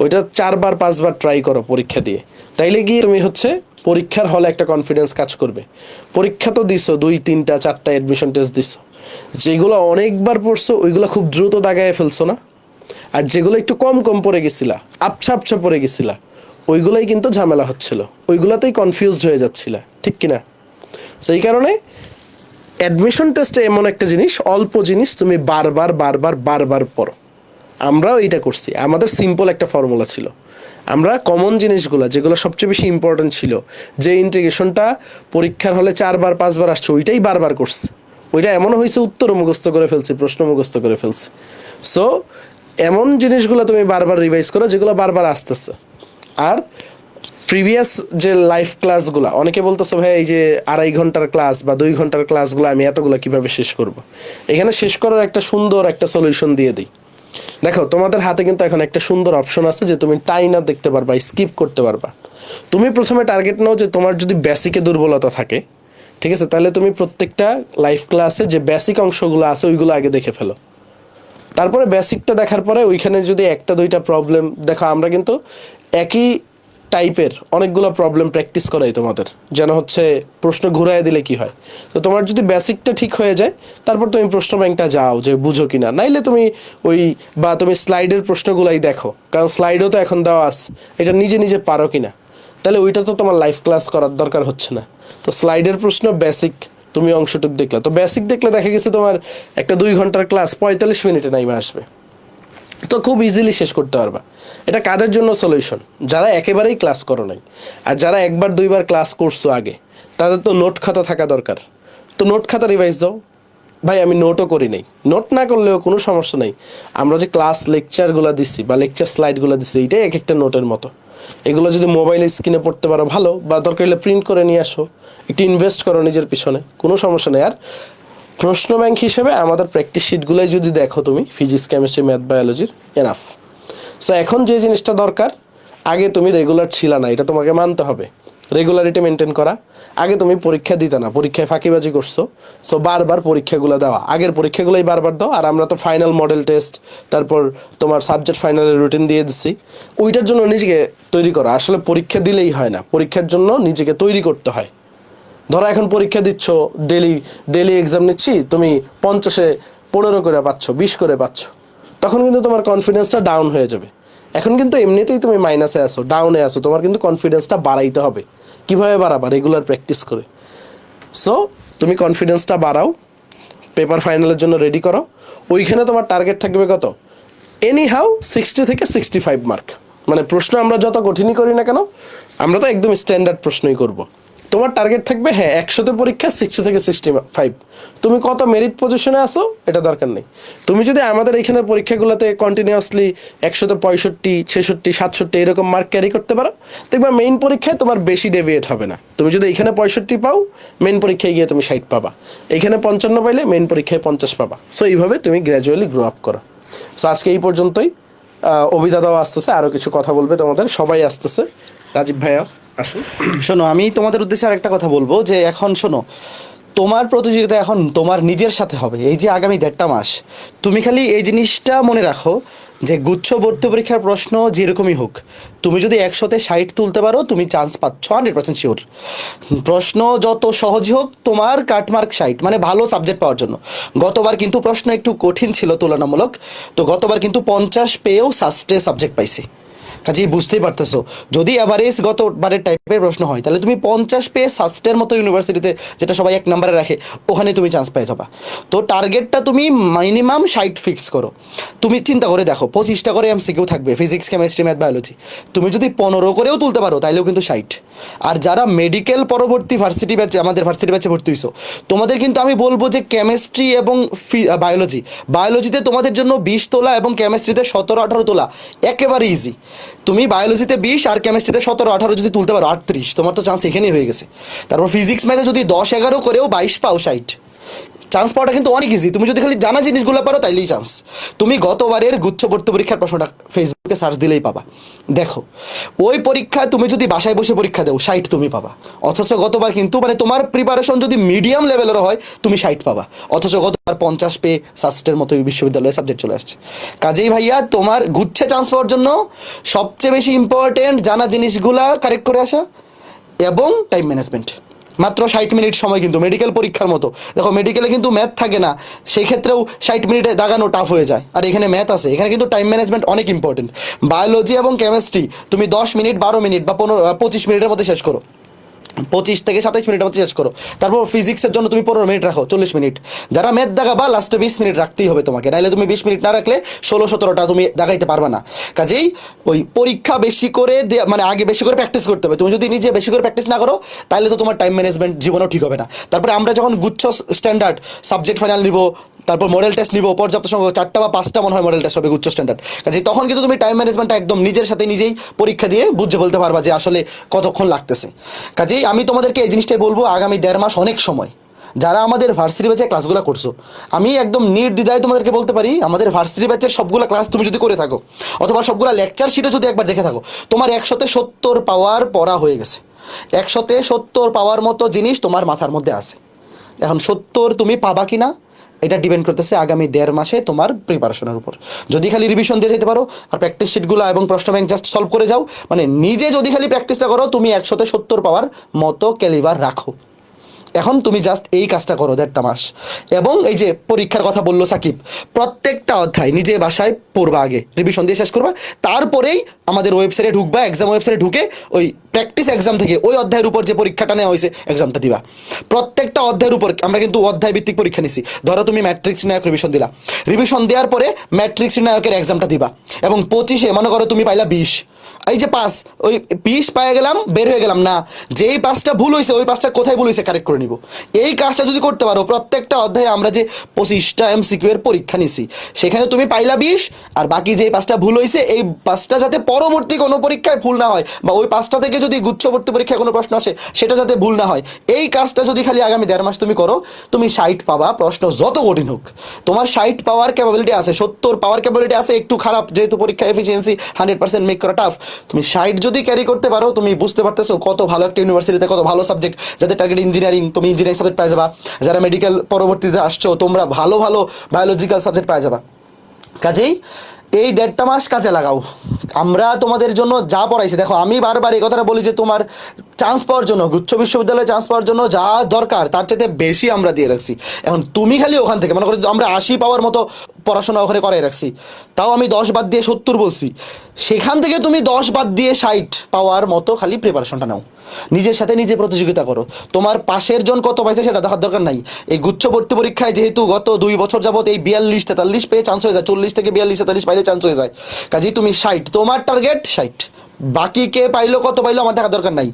ওইটা 4বার 5বার ট্রাই করো পরীক্ষা দিয়ে, তাইলে গিয়ে তুমি হচ্ছে পরীক্ষার হলে একটা কনফিডেন্স কাজ করবে। পরীক্ষা তো দিছো 2 3টা 4টা অ্যাডমিশন টেস্ট দিছো, যেগুলো অনেকবার পড়ছো ওইগুলো খুব দ্রুত দাগায় ফেলছো না, আর যেগুলো একটু কম কম পড়ে গেছিলা, আবছা পড়ে গেছিলা, ওইগুলাই কিন্তু ঝামেলা হচ্ছিল, ওইগুলাতেই কনফিউজড হয়ে যাচ্ছিলা, ঠিক কিনা? সেই কারণে অ্যাডমিশন টেস্টে এমন একটা জিনিস, অল্প জিনিস তুমি বারবার পড়ো। আমরাও এইটা করছি। আমাদের সিম্পল একটা ফর্মুলা ছিল, আমরা কমন জিনিসগুলো যেগুলো সবচেয়ে বেশি ইম্পর্টেন্ট ছিল, যে ইন্টিগ্রেশনটা পরীক্ষার হলে 4বার 5বার আসছে, ওইটাই বারবার করছি। ওইটা এমনও হয়েছে উত্তর মুখস্থ করে ফেলছি, প্রশ্ন মুখস্থ করে ফেলছি। সো এমন জিনিসগুলো তুমি বারবার রিভাইজ করো যেগুলো বারবার আসতেছে। আর প্রিভিয়াস যে লাইভ ক্লাসগুলো, অনেকে বলতেছে ভাই এই যে 2.5 ঘন্টার ক্লাস বা 2 ঘন্টার ক্লাসগুলো আমি এতগুলো কিভাবে শেষ করব। এখানে শেষ করার একটা সুন্দর একটা সলিউশন দিয়ে দিই। দেখো তোমাদের হাতে কিন্তু এখন একটা সুন্দর অপশন আছে যে তুমি টাইনা দেখতে পারবা, স্কিপ করতে পারবা। তুমি প্রথমে টার্গেট নাও যে তোমার যদি বেসিকে দুর্বলতা থাকে, ঠিক আছে, তাহলে তুমি প্রত্যেকটা লাইভ ক্লাসে যে বেসিক অংশগুলো আছে ওইগুলো আগে দেখে ফেলো। তারপরে বেসিকটা দেখার পরে ওইখানে যদি 1টা 2টা প্রবলেম দেখো, আমরা কিন্তু একই টাইপের অনেকগুলো প্রবলেম প্র্যাকটিস করাই তোমাদের, যেন হচ্ছে প্রশ্ন ঘুরাই দিলে কি হয়। তো তোমার যদি বেসিকটা ঠিক হয়ে যায়, তারপর তুমি প্রশ্ন ব্যাংকটা যাও যে বুঝো কিনা, নাইলে তুমি ওই বা তুমি স্লাইডের প্রশ্নগুলাই দেখো, কারণ স্লাইডও তো এখন দেওয়া আছে, এটা নিজে নিজে পারো কিনা, তাহলে ওইটা তো তোমার লাইভ ক্লাস করার দরকার হচ্ছে না। তো স্লাইডের প্রশ্ন বেসিক তুমি অংশটুক দেখলে, তো বেসিক দেখলে দেখা গেছে তোমার একটা 2 ঘন্টার ক্লাস 45 মিনিটে নাইমে আসবে, তো খুব ইজিলি শেষ করতে পারবা। এটা কাদের জন্য সলিউশন? যারা একেবারেই ক্লাস করো নাই, আর যারা 1বার 2বার ক্লাস করছো আগে, তাদের তো নোট খাতা থাকা দরকার। তো নোট খাতা রিভাইজ দাও, ভাই আমি নোটও করি নাই, নোট না করলেও কোনো সমস্যা নেই। আমরা যে ক্লাস লেকচারগুলো দিচ্ছি বা লেকচার স্লাইডগুলো দিচ্ছি, এটাই এক একটা নোটের মতো। এগুলো যদি মোবাইলে স্ক্রিনে পড়তে পারো ভালো, বা দরকার হলে প্রিন্ট করে নিয়ে আসো, একটু ইনভেস্ট করো নিজের পিছনে, কোনো সমস্যা নেই। আর প্রশ্ন ব্যাংক হিসেবে আমাদের প্র্যাকটিস শিটগুলোই যদি দেখো তুমি, ফিজিক্স, কেমিস্ট্রি, ম্যাথ, বায়োলজির এনাফ। সো এখন যে জিনিসটা দরকার, আগে তুমি রেগুলার ছিলা না, এটা তোমাকে মানতে হবে। রেগুলারিটি মেনটেন করা। আগে তুমি পরীক্ষা দিতে না, পরীক্ষায় ফাঁকিবাজি করছো। সো বারবার পরীক্ষাগুলো দেওয়া, আগের পরীক্ষাগুলোই বারবার দাও। আর আমরা তো ফাইনাল মডেল টেস্ট, তারপর তোমার সাবজেক্ট ফাইনালের রুটিন দিয়ে দিচ্ছি, ওইটার জন্য নিজেকে তৈরি করা। আসলে পরীক্ষা দিলেই হয় না, পরীক্ষার জন্য নিজেকে তৈরি করতে হয়। ধরো এখন পরীক্ষা দিচ্ছ, ডেলি এক্সাম নিচ্ছি, তুমি 50-এ 15 করে পাচ্ছ, 20 করে পাচ্ছ, তখন কিন্তু তোমার কনফিডেন্সটা ডাউন হয়ে যাবে। এখন কিন্তু এমনিতেই তুমি মাইনাসে আসো, ডাউনে আসো, তোমার কিন্তু কনফিডেন্সটা বাড়াইতে হবে। কিভাবে বাড়াবা? রেগুলার প্র্যাকটিস করে। সো তুমি কনফিডেন্সটা বাড়াও, পেপার ফাইনালের জন্য রেডি করো। ওইখানে তোমার টার্গেট থাকবে কত? এনি হাউ 60 থেকে 65 মার্ক। মানে প্রশ্ন আমরা যত কঠিনই করি না কেন, আমরা তো একদম স্ট্যান্ডার্ড প্রশ্নই করব। তোমার টার্গেট থাকবে 100তে পরীক্ষা 60 থেকে 65। তুমি কত মেরিট পজিশনে আসো এটা দরকার নেই। তুমি যদি আমাদের এইখানে পরীক্ষাগুলোতে কন্টিনিউয়াসলি 100তে 65, 66, 67 এরকম মার্ক ক্যারি করতে পারো, দেখবা মেইন পরীক্ষায় তোমার বেশি ডেভিয়েট হবে না। তুমি যদি এখানে 65 পাও, মেইন পরীক্ষায় গিয়ে তুমি 60 পাবা। এখানে 55 পাইলে মেইন পরীক্ষায় 50 পাবা। সো এইভাবে তুমি গ্র্যাজুয়ালি গ্রো আপ করো। সো আজকে এই পর্যন্তই। অভিদাদাও আসতেছে, আরও কিছু কথা বলবে তোমাদের, সবাই আসতেছে। রাজীব ভাইয়া আসুন। শোনো, আমি তোমাদের উদ্দেশ্যে আরেকটা কথা বলবো যে এখন শোনো, তোমার প্রতিযোগিতা এখন তোমার নিজের সাথে হবে। এই যে আগামী 1.5 মাস, তুমি খালি এই জিনিসটা মনে রাখো যে গুচ্ছ ভর্তি পরীক্ষার প্রশ্ন যেরকমই হোক, তুমি যদি 100তে 60 তুলতে পারো, তুমি চান্স পাচ্ছ 100% শিওর। প্রশ্ন যত সহজই হোক, তোমার কাটমার্ক 60, মানে ভালো সাবজেক্ট পাওয়ার জন্য। গতবার কিন্তু প্রশ্ন একটু কঠিন ছিল তুলনামূলক, তো গতবার কিন্তু 50 পেয়েও সাস্টে সাবজেক্ট পাইছি। কাজেই বুঝতেই পারতেছো, যদি অ্যাভারেজ গতবারের টাইপের প্রশ্ন হয়, তাহলে তুমি 50 পেয়ে সাস্টের মতো ইউনিভার্সিটিতে, যেটা সবাই 1 নম্বরে রাখে, ওখানে তুমি চান্স পেয়ে যাবা। তো টার্গেটটা তুমি মিনিমাম 60 ফিক্স করো। তুমি চিন্তা করে দেখো, 25টা করে এমসিকিউ থাকবে, ফিজিক্স, কেমিস্ট্রি, ম্যাথ, বায়োলজি। তুমি যদি 15 করেও তুলতে পারো, তাইলেও কিন্তু 60। আর যারা মেডিকেল পরবর্তী ভার্সিটি ব্যাচে, আমাদের ভার্সিটি ব্যাচে ভর্তি হইছো, তোমাদের কিন্তু আমি বলবো যে কেমিস্ট্রি এবং বায়োলজিতে তোমাদের জন্য 20 তোলা এবং কেমিস্ট্রিতে 17-18 তোলা একেবারে ইজি। তুমি বায়োলজিতে 20 আর কেমিস্ট্রিতে 17-18 যদি তুলতে পারো, 38, তোমার তো চান্স এখানেই হয়ে গেছে। তারপর ফিজিক্স ম্যাথে যদি 10-11 করেও 22 পাও, 60। চান্স পাওয়াটা কিন্তু অনেক ইজি, তুমি যদি খালি জানা জিনিসগুলো পারো, তাইলেই চান্স। তুমি গতবারের গুচ্ছ ভর্তি পরীক্ষার প্রশ্নটা ফেসবুকে সার্চ দিলেই পাবা। দেখো, ওই পরীক্ষা তুমি যদি বাসায় বসে পরীক্ষা দাও, 60 তুমি পাবা। অথচ গতবার কিন্তু মানে তোমার প্রিপারেশন যদি মিডিয়াম লেভেলেরও হয়, তুমি 60 পাবা। অথচ গতবার 50 পেয়ে সাস্টের মতো বিশ্ববিদ্যালয়ে সাবজেক্ট চলে আসছে। কাজেই ভাইয়া, তোমার গুচ্ছে চান্স পাওয়ার জন্য সবচেয়ে বেশি ইম্পর্টেন্ট জানা জিনিসগুলা কারেক্ট করে আসা এবং টাইম ম্যানেজমেন্ট। মাত্র 60 মিনিট সময়, কিন্তু মেডিকেল পরীক্ষার মতো। দেখো, মেডিকেলে কিন্তু ম্যাথ থাকে না, সেই ক্ষেত্রেও 60 মিনিটে দাগানো টাফ হয়ে যায়। আর এখানে ম্যাথ আছে, এখানে কিন্তু টাইম ম্যানেজমেন্ট অনেক ইম্পর্টেন্ট। বায়োলজি এবং কেমিস্ট্রি তুমি 10 মিনিট, 12 মিনিট বা 25 মিনিটের মধ্যে শেষ করো, 25 থেকে 27 মিনিটের মধ্যে শেষ করো। তারপর ফিজিক্সের জন্য তুমি 15 মিনিট রাখো, 40 মিনিট। যারা ম্যাথ দাগাবা, লাস্টে 20 মিনিট রাখতেই হবে তোমাকে, নাইলে তুমি 20 মিনিট না রাখলে 16-17টা তুমি দাগাইতে পারবে না। কাজেই ওই পরীক্ষা বেশি করে মানে আগে বেশি করে প্র্যাকটিস করতে হবে। তুমি যদি নিজে বেশি করে প্র্যাকটিস না করো, তাহলে তো তোমার টাইম ম্যানেজমেন্ট জীবনেও ঠিক হবে না। তারপরে আমরা যখন গুচ্ছ স্ট্যান্ডার্ড সাবজেক্ট ফাইনাল নিব, তারপর মডেল টেস্ট নিব, পর্যাপ্ত সংখ্যক 4টা বা 5টা মনে হয় মডেল টেস্ট হবে গুচ্ছ স্ট্যান্ডার্ড। কাজেই তখন কিন্তু তুমি টাইম ম্যানেজমেন্টটা একদম নিজের সাথে নিজেই পরীক্ষা দিয়ে বুঝে বলতে পারবা যে আসলে কতক্ষণ লাগতেছে। কাজেই আমি তোমাদেরকে এই জিনিসটাই বলবো, আগামী 1.5 মাস অনেক সময়। যারা আমাদের ভার্সিটি ব্যাচে ক্লাসগুলো করছো, আমি একদম নির্দ্বিধায় তোমাদেরকে বলতে পারি, আমাদের ভার্সিটি ব্যাচের সবগুলো ক্লাস তুমি যদি করে থাকো, অথবা সবগুলো লেকচার শিটে যদি একবার দেখে থাকো, তোমার 100তে 70 পাওয়ার পড়া হয়ে গেছে। 100তে 70 পাওয়ার মতো জিনিস তোমার মাথার মধ্যে আছে। এখন 70 তুমি পাবা কিনা, এটা ডিপেন্ড করতেছে আগামী 1.5 মাসে তোমার প্রিপারেশনের উপর। যদি খালি রিভিশন দিয়ে যেতে পারো আর প্র্যাকটিস শিটগুলো এবং প্রশ্ন ব্যাংক জাস্ট সলভ করে যাও, মানে নিজে যদি খালি প্র্যাকটিসটা করো, তুমি 100তে 70 পাওয়ার মতো ক্যালিবার রাখো। এখন তুমি জাস্ট এই কাজটা করো 1.5 মাস। এবং এই যে পরীক্ষার কথা বললো সাকিব, প্রত্যেকটা অধ্যায় নিজে বাসায় পড়বা, আগে রিভিশন দিয়ে শেষ করবা, তারপরেই আমাদের ওয়েবসাইটে ঢুকবা, এক্সাম ওয়েবসাইটে ঢুকে ওই প্র্যাকটিস এক্সাম থেকে ওই অধ্যায়ের উপর যে পরীক্ষাটা নেওয়া হয়েছে এক্সামটা দিবা। প্রত্যেকটা অধ্যায়ের উপর আমরা কিন্তু অধ্যায় ভিত্তিক পরীক্ষা নিছি। ধরো তুমি ম্যাট্রিক্স নির্ণায়ক রিভিশন দিলা, রিভিশন দেওয়ার পরে ম্যাট্রিক্স নির্ণায়কের এক্সামটা দিবা, এবং 25-এ মনে করো তুমি পাইলা 20, এই যে পাস, ওই 20 পেয়ে গেলাম বের হয়ে গেলাম না, যেই পাসটা ভুল হয়েছে ওই পাসটা কোথায় ভুল হয়েছে কারেক্ট করে নিব। এই কাজটা যদি করতে পারো, প্রত্যেকটা অধ্যায়ে আমরা যে 25টা MCQ এর পরীক্ষা নিছি, সেখানে তুমি পাইলা 20, আর বাকি যে পাসটা ভুল হয়েছে এই পাসটা যাতে পরবর্তী কোনো পরীক্ষায় ভুল না হয়, বা ওই পাসটা থেকে যদি গুচ্ছবর্তী পরীক্ষায় কোনো প্রশ্ন আসে সেটা যাতে ভুল না হয়, এই কাজটা যদি খালি আগামী 1.5 মাস তুমি করো, তুমি 60 পাবা, প্রশ্ন যত কঠিন হোক। তোমার 60 পাওয়ার ক্যাপাবিলিটি আছে, 70 পাওয়ার ক্যাপাবিলিটি আছে, একটু খারাপ যেহেতু পরীক্ষা এফিসিয়েন্সি 100% মেক করা টাফ। তুমি 60 যদি ক্যারি করতে পারো, তুমি বুঝতে পারতেছো কত ভালো একটা ইউনিভার্সিটিতে কত ভালো সাবজেক্ট, যাদের টার্গেট ইঞ্জিনিয়ারিং, তুমি ইঞ্জিনিয়ারিং সাবজেক্ট পাই যাবা। যারা মেডিকেল পরবর্তীতে আসছো, তোমরা ভালো ভালো বায়োলজিক্যাল সাবজেক্ট পাই যাবা। কাজেই এই 1.5 মাস কাজে লাগাও। আমরা তোমাদের জন্য যা পড়াইছি, দেখো আমি বারবার এই কথাটা বলি যে তোমার চান্স পাওয়ার জন্য, গুচ্ছ বিশ্ববিদ্যালয়ে চান্স পাওয়ার জন্য যা দরকার তার চাইতে বেশি আমরা দিয়ে রাখছি। এখন তুমি খালি ওখান থেকে মনে করো আমরা 80 পাওয়ার মতো পড়াশোনা ওখানে করাই রাখছি, তাও আমি 10 বাদ দিয়ে 70 বলছি, সেখান থেকে তুমি 10 বাদ দিয়ে 60 পাওয়ার মতো খালি প্রিপারেশনটা নাও, নিজের সাথে নিজে প্রতিযোগিতা করো। তোমার পাশের জন কত পাইছে সেটা দেখার দরকার নাই। এই গুচ্ছবর্তী পরীক্ষায় যেহেতু গত 2 বছর যাবত এই 42-43 পেয়ে চান্স হয়ে যায়, 40 থেকে 42-43 পাইলে চান্স হয়ে যায়। কাজেই তুমি 60, তোমার টার্গেট 60, বাকি কে পাইলো কত পাইলো আমার দেখা দরকার নাই।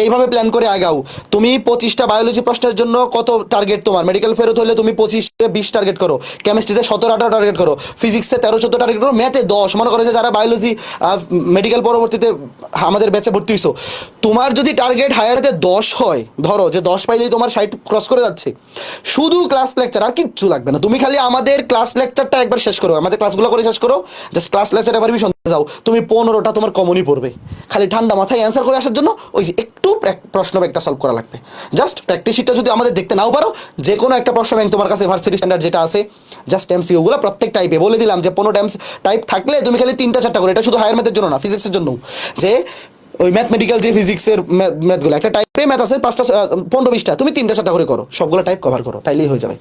এইভাবে প্ল্যান করে আগাও। তুমি 25টা বায়োলজি প্রশ্নের জন্য কত টার্গেট, তোমার মেডিকেল ফেরত হলে তুমি 25-20 টার্গেট করো, কেমিস্ট্রিতে 17-18 টার্গেট করো, ফিজিক্সে 13-14 টার্গেট করো, ম্যাথে 10। মনে করো যে যারা বায়োলজি মেডিকেল পরবর্তীতে আমাদের ব্যাচে ভর্তি হইছো, তোমার যদি টার্গেট হায়ারেতে 10 হয়, ধরো যে 10 পাইলেই তোমার 60 ক্রস করে যাচ্ছে, শুধু ক্লাস লেকচার আর কিচ্ছু লাগবে না। তুমি খালি আমাদের ক্লাস লেকচারটা একবার শেষ করো, আমাদের ক্লাসগুলো করে শেষ করো, জাস্ট ক্লাস লেকচার এবার রিভিশন যাও, তুমি 15টা তোমার কমনই পড়বে। খালি ঠান্ডা মাথায় অ্যান্সার করে আসার জন্য ওই যে একটু প্রশ্ন ব্যাংকটা সলভ করা লাগবে। জাস্ট প্র্যাকটিস শিটটা যদি আমাদের দেখতে নাও পারো, যে কোনো একটা প্রশ্ন ব্যাংক তোমার কাছে ভার্সিটি স্ট্যান্ডার্ড যেটা আছে, জাস্ট MCQ-গুলো প্রত্যেক টাইপে বলে দিলাম যে 15টা টাইপ থাকলে তুমি খালি 3টা-4টা করে, এটা শুধু হায়ার ম্যাথের জন্য না, ফিজিক্সের জন্য, যে ওই ম্যাথমেটিক্যাল যে ফিজিক্সের ম্যাথগুলো একটা টাইপে ম্যাথ আছে 5টা 15-20টা, তুমি 3টা-4টা করে করো, সবগুলো টাইপ কভার করো, তাইলেই হয়ে যাবে।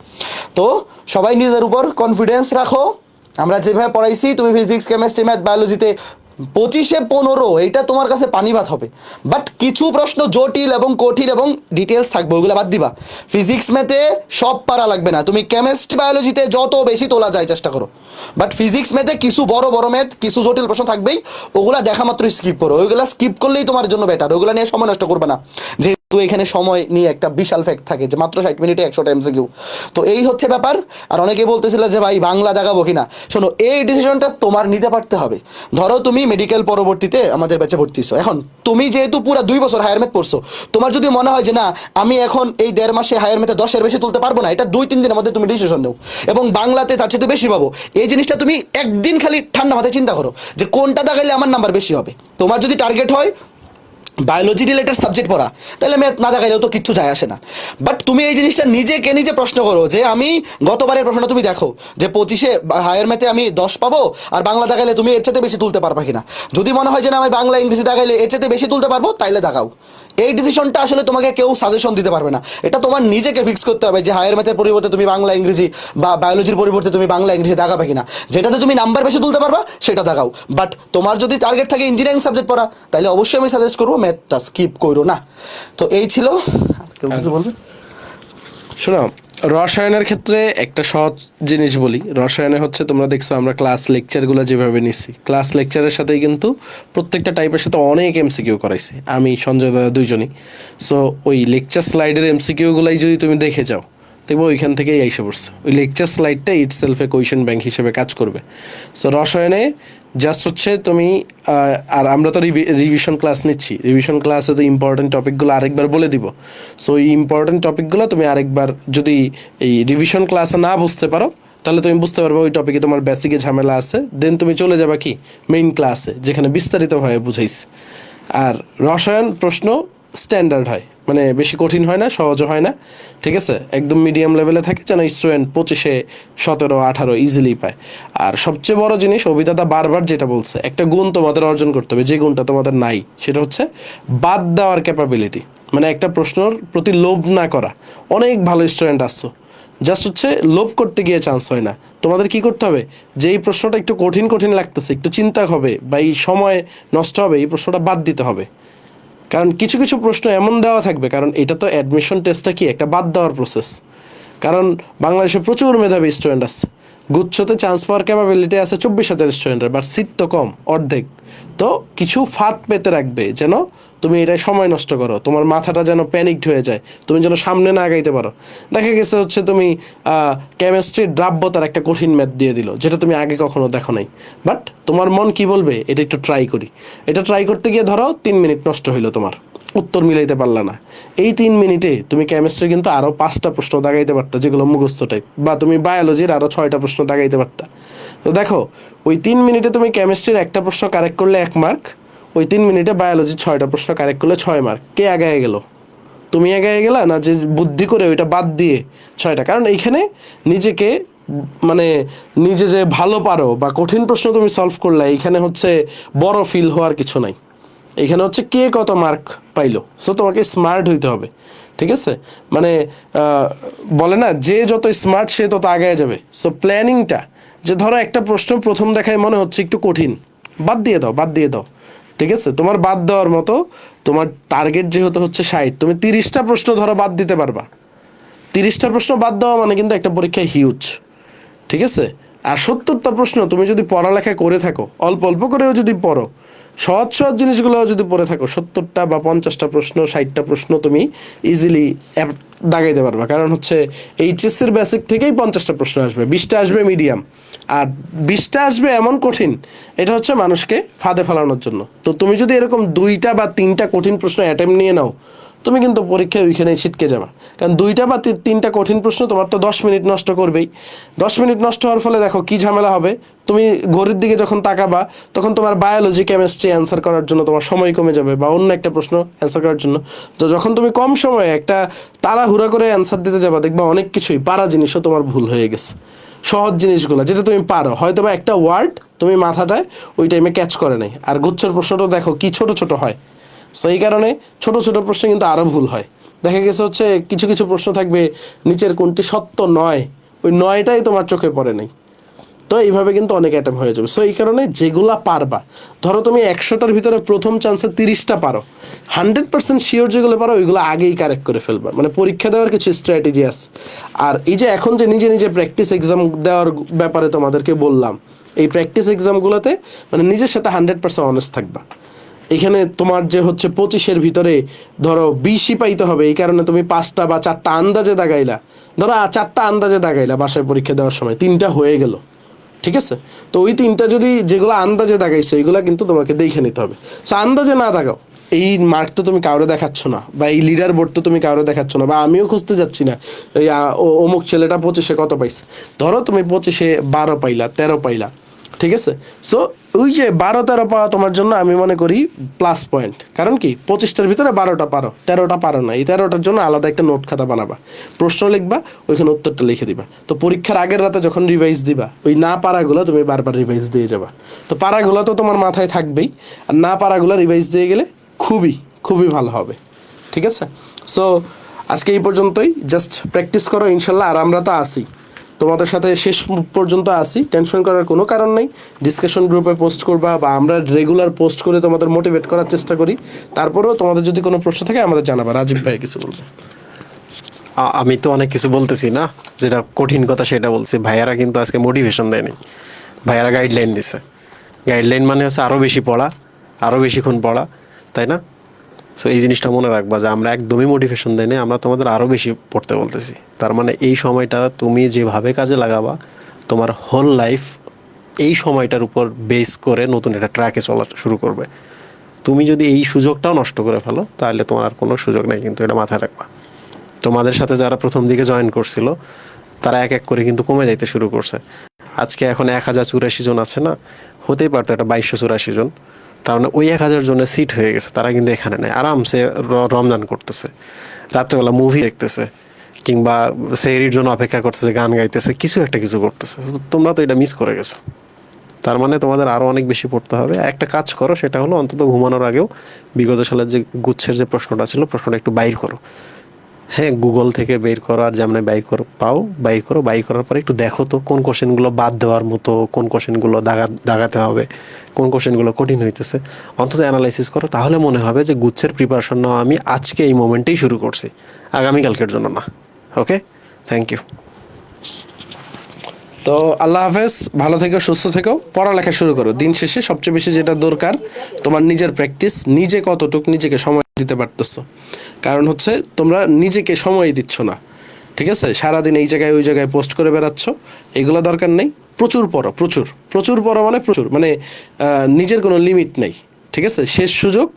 তো সবাই নিজের উপর কনফিডেন্স রাখো। আমরা যেভাবে পড়াইছি, তুমি ফিজিক্স, কেমিস্ট্রি, ম্যাথ, বায়োলজিতে 25-15 এইটা তোমার কাছে পানি ভাত হবে। বাট কিছু প্রশ্ন জটিল এবং কঠিন এবং ডিটেলস থাকবে, ওইগুলো বাদ দিবা। ফিজিক্স ম্যাথে সব পারা লাগবে না, তুমি কেমিস্ট্রি বায়োলজিতে যত বেশি তোলা যায় চেষ্টা করো। বাট ফিজিক্স ম্যাথে কিছু বড় বড় ম্যাথ, কিছু জটিল প্রশ্ন থাকবেই, ওগুলা দেখা মাত্র স্কিপ করো, ওইগুলা স্কিপ করলেই তোমার জন্য বেটার, ওইগুলা নিয়ে সময় নষ্ট করবে না। যেহেতু এখানে সময় নিয়ে একটা বিশাল ফ্যাক্ট থাকে যে মাত্র 60 মিনিটে 100টা MCQ। তো এই হচ্ছে ব্যাপার। আর অনেকে বলতেছিল যে ভাই বাংলা দেখাবো কিনা, শোনো এই ডিসিশনটা তোমার নিতে পারতে হবে। ধরো তুমি মেডিকেল পরবর্তীতে আমাদের ব্যাচে ভর্তি হইছো, এখন তুমি যেহেতু পুরো 2 বছর হায়ার ম্যাথ পড়ছো, তোমার যদি মনে হয় যে না আমি এখন এই 1.5 মাসে হায়ার ম্যাথে 10-এর বেশি তুলতে পারবো না, এটা 2-3 দিনের মধ্যে তুমি ডিসিশন নাও, এবং বাংলাতে তার চেয়ে বেশি পাবো, এই জিনিসটা তুমি একদিন খালি ঠান্ডা মাথায় চিন্তা করো যে কোনটা দাগাইলে আমার নাম্বার বেশি হবে। তোমার যদি টার্গেট হয় বায়োলজি রিলেটেড সাবজেক্ট পড়া, তাহলে ম্যাথ না দেখাইলেও তো কিচ্ছু যায় আসে না। বাট তুমি এই জিনিসটা নিজেকে নিজে প্রশ্ন করো যে আমি গতবারের প্রশ্নটা তুমি দেখো যে 25-এ হায়ার ম্যাথে আমি 10 পাবো, আর বাংলা দেখাইলে তুমি এর চাইতে বেশি তুলতে পারবা কিনা। যদি মনে হয় যে না আমি বাংলা ইংরেজি দেখাইলে এর চাইতে বেশি তুলতে পারবো, তাইলে দেখাও। এই ডিসিশনটা আসলে তোমাকে কেউ সাজেশন দিতে পারবে না, এটা তোমার নিজেকে ফিক্স করতে হবে যে হায়ার ম্যাথের পরিবর্তে তুমি বাংলা ইংরেজি বা বায়োলজির পরিবর্তে তুমি বাংলা ইংরেজি দেখাবে কিনা। যেটাতে তুমি নাম্বার বেশি তুলতে পারবা সেটা দেখাও। বাট তোমার যদি টার্গেট থাকে ইঞ্জিনিয়ারিং সাবজেক্ট পড়া, তাহলে অবশ্যই আমি সাজেস্ট করবো ম্যাথটা স্কিপ করো না। তো এই ছিল, কেউ কিছু বলবে? শোনো, রসায়নের ক্ষেত্রে একটা সহজ জিনিস বলি। রসায়নে হচ্ছে তোমরা দেখছো আমরা ক্লাস লেকচারগুলো যেভাবে নিচ্ছি, ক্লাস লেকচারের সাথেই কিন্তু প্রত্যেকটা টাইপের সাথে অনেক MCQ করাইছি, আমি সঞ্জয় দাদা দুইজনই। সো ওই লেকচার স্লাইডের MCQ-গুলাই যদি তুমি দেখে যাও, দেখবো ওইখান থেকেই আইসা পড়ছে, ওই লেকচার স্লাইডটা ইটসেলফে কোয়েশ্চেন ব্যাংক হিসেবে কাজ করবে। সো রসায়নে জাস্ট হচ্ছে তুমি আর আমরা তো রিভিশন ক্লাস নিচ্ছি, রিভিশন ক্লাসে তো ইম্পর্টেন্ট টপিকগুলো আরেকবার বলে দিব। সো এই ইম্পর্টেন্ট টপিকগুলো তুমি আরেকবার যদি এই রিভিশন ক্লাসে না বুঝতে পারো, তাহলে তুমি বুঝতে পারবে ওই টপিকে তোমার বেসিকে ঝামেলা আছে, দেন তুমি চলে যাবা কি মেইন ক্লাসে, যেখানে বিস্তারিতভাবে বুঝাইছে। আর রসায়ন প্রশ্ন স্ট্যান্ডার্ড হয়, মানে বেশি কঠিন হয় না, সহজও হয় না, ঠিক আছে, একদম মিডিয়াম লেভেলে থাকে যেন স্টুডেন্ট 25-এ 17-18 ইজিলি পায়। আর সবচেয়ে বড় জিনিস অভিদাতা বারবার যেটা বলছে, একটা গুণ তোমাদের অর্জন করতে হবে, যে গুণটা তোমাদের নাই, সেটা হচ্ছে বাদ দেওয়ার ক্যাপাবিলিটি। মানে একটা প্রশ্নর প্রতি লোভ না করা। অনেক ভালো স্টুডেন্ট আসছো, জাস্ট হচ্ছে লোভ করতে গিয়ে চান্স হয় না। তোমাদের কি করতে হবে, যে এই প্রশ্নটা একটু কঠিন কঠিন লাগতেছে, একটু চিন্তা হবে বা এই সময় নষ্ট হবে, এই প্রশ্নটা বাদ দিতে হবে। কারণ কিছু কিছু প্রশ্ন এমন দেওয়া থাকবে, কারণ এটা তো অ্যাডমিশন টেস্টটা কি একটা বাদ দেওয়ার প্রসেস। কারণ বাংলাদেশে প্রচুর মেধাবী স্টুডেন্ট আছে, গুচ্ছতে চান্স পাওয়ার ক্যাপাবিলিটি আছে 24,000 স্টুডেন্টের, বাট সিট তো কম, অর্ধেক। তো কিছু ফাঁদ পেতে রাখবে যেন তুমি এটাই সময় নষ্ট করো, তোমার মাথাটা যেন প্যানিকড হয়ে যায়, তুমি যেন সামনে না আগাইতে পারো। দেখা গেছে হচ্ছে তুমি কেমিস্ট্রির দ্রাব্যতার একটা কঠিন ম্যাথ দিয়ে দিল, যেটা তুমি আগে কখনো দেখো নাই, বাট তোমার মন কি বলবে, এটা একটু ট্রাই করি। এটা ট্রাই করতে গিয়ে ধরো 3 মিনিট নষ্ট হইলো, তোমার উত্তর মিলাইতে পারলা না। এই 3 মিনিটে তুমি কেমিস্ট্রি কিন্তু আরও 5টা প্রশ্ন দাগাইতে পারতা, যেগুলো মুখস্থ টাইপ, বা তুমি বায়োলজির আরও 6টা প্রশ্ন দাগাইতে পারতা। তো দেখো, ওই 3 মিনিটে তুমি কেমিস্ট্রির একটা প্রশ্ন কারেক্ট করলে 1 মার্ক, ওই 3 মিনিটে বায়োলজির 6টা প্রশ্ন কারেক্ট করলে 6 মার্ক। কে আগায় গেল? তুমি আগায় গেলা না যে বুদ্ধি করে ওইটা বাদ দিয়ে 6টা? কারণ এইখানে নিজেকে মানে নিজে যে ভালো পারো বা কঠিন প্রশ্ন তুমি সলভ করলে, এইখানে হচ্ছে বড় ফিল হওয়ার কিছু নাই। এখানে হচ্ছে কে কত মার্ক পাইলো। সো তোমাকে স্মার্ট হইতে হবে, ঠিক আছে? মানে বলে না, যে যত স্মার্ট সে তত আগায় যাবে। সো প্ল্যানিংটা, যে ধরো একটা প্রশ্ন প্রথম দেখায় মনে হচ্ছে একটু কঠিন, বাদ দিয়ে দাও, বাদ দিয়ে দাও, ঠিক আছে? তোমার বাদ দেওয়ার মতো, তোমার টার্গেট যেহেতু হচ্ছে 60, তুমি 30টা প্রশ্ন ধরো বাদ দিতে পারবা। 30টা প্রশ্ন বাদ দেওয়া মানে কিন্তু একটা পরীক্ষায় হিউজ, ঠিক আছে? আর 70টা প্রশ্ন তুমি যদি পড়ালেখা করে থাকো, অল্প অল্প করেও যদি পড়ো, সহজ সহজ জিনিসগুলোও যদি পড়ে থাকো, 70টা বা 50টা প্রশ্ন, 60টা প্রশ্ন তুমি ইজিলি দাগাইতে পারবা। কারণ হচ্ছে এইচএসসির বেসিক থেকেই 50টা প্রশ্ন আসবে, 20টা আসবে মিডিয়াম, আর 20টা আসবে এমন কঠিন, এটা হচ্ছে মানুষকে ফাঁদে ফেলানোর জন্য। তো তুমি যদি এরকম 2টা বা 3টা কঠিন প্রশ্ন অ্যাটেম্প নিয়ে নাও, তুমি কিন্তু পরীক্ষায় ওইখানেই ছিটকে যাবা। কারণ 2টা বা 3টা কঠিন প্রশ্ন তোমার তো 10 মিনিট নষ্ট করবেই। 10 মিনিট নষ্ট হওয়ার ফলে দেখো কি ঝামেলা হবে। তুমি ঘড়ির দিকে যখন তাকাবা, তখন তোমার বায়োলজি কেমিস্ট্রি অ্যান্সার করার জন্য তোমার সময় কমে যাবে, বা অন্য একটা প্রশ্ন অ্যান্সার করার জন্য। তো যখন তুমি কম সময়ে একটা তাড়াহুড়া করে অ্যান্সার দিতে যাবা, দেখবা অনেক কিছুই পারা জিনিসও তোমার ভুল হয়ে গেছে। সহজ জিনিসগুলো যেটা তুমি পারো, হয়তো বা একটা ওয়ার্ড তুমি মাথাটায় ওই টাইমে ক্যাচ করে নাই। আর গুচ্ছের প্রশ্নটা দেখো কি ছোট ছোট হয়। সো এই কারণে ছোট ছোট প্রশ্নে কিন্তু আরও ভুল হয়। দেখা গেছে হচ্ছে কিছু কিছু প্রশ্ন থাকবে নিচের কোনটি সত্য নয়, ওই 9টাই তোমার চোখে পড়ে নাই। তো এইভাবে কিন্তু অনেক অ্যাটেম্প হয়ে যাবে। সো এই কারণে যেগুলা পারবা, ধরো তুমি 100টার ভিতরে প্রথম চান্সে 30টা পারো, 100% শিওর যেগুলো পারো ওইগুলো আগেই কারেক্ট করে ফেলবা। মানে পরীক্ষা দেওয়ার কিছু স্ট্র্যাটেজি আছে। আর এই যে এখন যে নিজে নিজে প্র্যাকটিস এক্সাম দেওয়ার ব্যাপারে তোমাদেরকে বললাম, এই প্র্যাকটিস এক্সামগুলোতে মানে নিজের সাথে 100% অনেস্ট থাকবা। এখানে তোমার যে হচ্ছে 25-এর ভিতরে ধরো 20ই পাইতে হবে, এই কারণে তুমি 5টা বা 4টা আন্দাজে দাগাইলা। ধরো 4টা আন্দাজে দাগাইলা বাসায় পরীক্ষা দেওয়ার সময়, 3টা হয়ে গেল, ঠিক আছে? তো ওই 3টা যদি যেগুলো আন্দাজে দাগাইছো, এইগুলো কিন্তু তোমাকে দেখে নিতে হবে। সো আন্দাজে না দাগাও, এই মার্ক তো তুমি কাউরে দেখাচ্ছ না, বা এই লিডার বোর্ড তো তুমি কাউরে দেখাচ্ছ না, বা আমিও খুঁজতে যাচ্ছি না এই অমুক ছেলেটা 25-এ কত পাইছে। ধরো তুমি 25-এ 12 পাইলা, 13 পাইলা, ঠিক আছে? সো ওই যে 12-13 পাওয়া তোমার জন্য আমি মনে করি প্লাস পয়েন্ট। কারণ কি, 25টার ভিতরে 12টা পারো, 13টা পারো না, এই 13টার জন্য আলাদা একটা নোট খাতা বানাবা, প্রশ্ন লিখবা, ওইখানে উত্তরটা লিখে দিবা। তো পরীক্ষার আগের রাতে যখন রিভাইজ দিবা, ওই না পারাগুলো তুমি বারবার রিভাইজ দিয়ে যাবা। তো পারাগুলো তো তোমার মাথায় থাকবেই, আর না পারাগুলো রিভাইজ দিয়ে গেলে খুবই খুবই ভালো হবে, ঠিক আছে? সো আজকে এই পর্যন্তই, জাস্ট প্র্যাকটিস করো ইনশাল্লাহ। আর আমরা তো আসি তোমাদের সাথে শেষ পর্যন্ত, আসি, টেনশন করার কোনো কারণ নেই। ডিসকাশন গ্রুপে পোস্ট করবা, বা আমরা রেগুলার পোস্ট করে তোমাদের মোটিভেট করার চেষ্টা করি। তারপরেও তোমাদের যদি কোনো প্রশ্ন থাকে আমাদের জানাবা। রাজীব ভাই কিছু বলবো? আমি তো অনেক কিছু বলতেছি না, যেটা কঠিন কথা সেটা বলছি। ভাইয়ারা কিন্তু আজকে মোটিভেশন দেয়নি, ভাইয়ারা গাইডলাইন দিছে। গাইডলাইন মানে হচ্ছে আরও বেশি পড়া, আরও বেশিক্ষণ পড়া, তাই না? সো এই জিনিসটা মনে রাখবা যে আমরা একদমই মোটিভেশন দেয়নি, আমরা তোমাদের আরও বেশি পড়তে বলতেছি। তার মানে এই সময়টা তুমি যেভাবে কাজে লাগাবা, তোমার হোল লাইফ এই সময়টার উপর বেস করে নতুন একটা ট্র্যাকে চলা শুরু করবে। তুমি যদি এই সুযোগটাও নষ্ট করে ফেলো, তাহলে তোমার আর কোনো সুযোগ নেই, কিন্তু এটা মাথায় রাখবা। তোমাদের সাথে যারা প্রথম দিকে জয়েন করছিল, তারা এক এক করে কিন্তু কমে যাইতে শুরু করছে। আজকে এখন 1084 জন আছে না, হতেই পারতো এটা 2284 জন। তার মানে ওই 1000 জনের সিট হয়ে গেছে, তারা কিন্তু এখানে নেই, আরামসে রমজান করতেছে, রাত্রেবেলা মুভি দেখতেছে, কিংবা সেহরির জন্য অপেক্ষা করতেছে, গান গাইতেছে, কিছু একটা কিছু করতেছে। তোমরা তো এটা মিস করে গেছো। তার মানে তোমাদের আরও অনেক বেশি পড়তে হবে। একটা কাজ করো, সেটা হলো অন্তত ঘুমানোর আগেও বিগত সালের যে গুচ্ছের যে প্রশ্নটা ছিল, প্রশ্নটা একটু বাইর করো। হ্যাঁ, গুগল থেকে বের করো, আর যেমন বাইর করো পাও, বাইর করো। বাইর করার পরে একটু দেখো তো কোন কোশ্চেনগুলো বাদ দেওয়ার মতো, কোন কোশ্চেনগুলো দাগাতে হবে, কোন কোশ্চেনগুলো কঠিন হইতেছে, অন্তত অ্যানালাইসিস করো। তাহলে মনে হবে যে গুচ্ছের প্রিপারেশন নাও আমি আজকে এই মোমেন্টেই শুরু করছি, আগামীকালকের জন্য না। ওকে, থ্যাংক ইউ। তো আল্লাহ হাফেজ, ভালো থেকো, সুস্থ থেকো, পড়ালেখা শুরু করো। দিন শেষে সবচেয়ে বেশি যেটা দরকার তোমার নিজের প্র্যাকটিস, নিজে কতটুক নিজেকে সময় দিতে পারতেছো। কারণ হচ্ছে তোমরা নিজেকে সময় দিচ্ছ না, ঠিক আছে? সারাদিন এই জায়গায় ওই জায়গায় পোস্ট করে বেড়াচ্ছ, এগুলো দরকার নেই। প্রচুর পড়ো, প্রচুর প্রচুর পড়ো, মানে প্রচুর, মানে নিজের কোনো লিমিট নেই, ঠিক আছে? শেষ সুযোগ।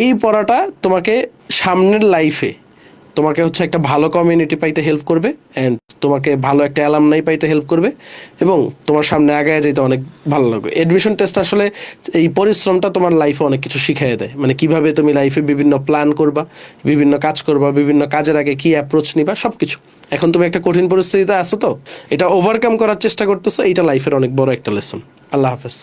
এই পড়াটা তোমাকে সামনের লাইফে তোমাকে হচ্ছে একটা ভালো কমিউনিটি পাইতে হেল্প করবে, অ্যান্ড তোমাকে ভালো একটা অ্যালামনাই পাইতে হেল্প করবে, এবং তোমার সামনে আগায় যেতে অনেক ভালো লাগবে। এডমিশন টেস্ট আসলে এই পরিশ্রমটা তোমার লাইফে অনেক কিছু শিখিয়ে দেয়, মানে কিভাবে তুমি লাইফে বিভিন্ন প্ল্যান করবা, বিভিন্ন কাজ করবা, বিভিন্ন কাজের আগে কি অ্যাপ্রোচ নিবা, সব কিছু। এখন তুমি একটা কঠিন পরিস্থিতিতে আছো, তো এটা ওভারকাম করার চেষ্টা করতেছো, এইটা লাইফের অনেক বড় একটা লেসন। আল্লাহ হাফেজ।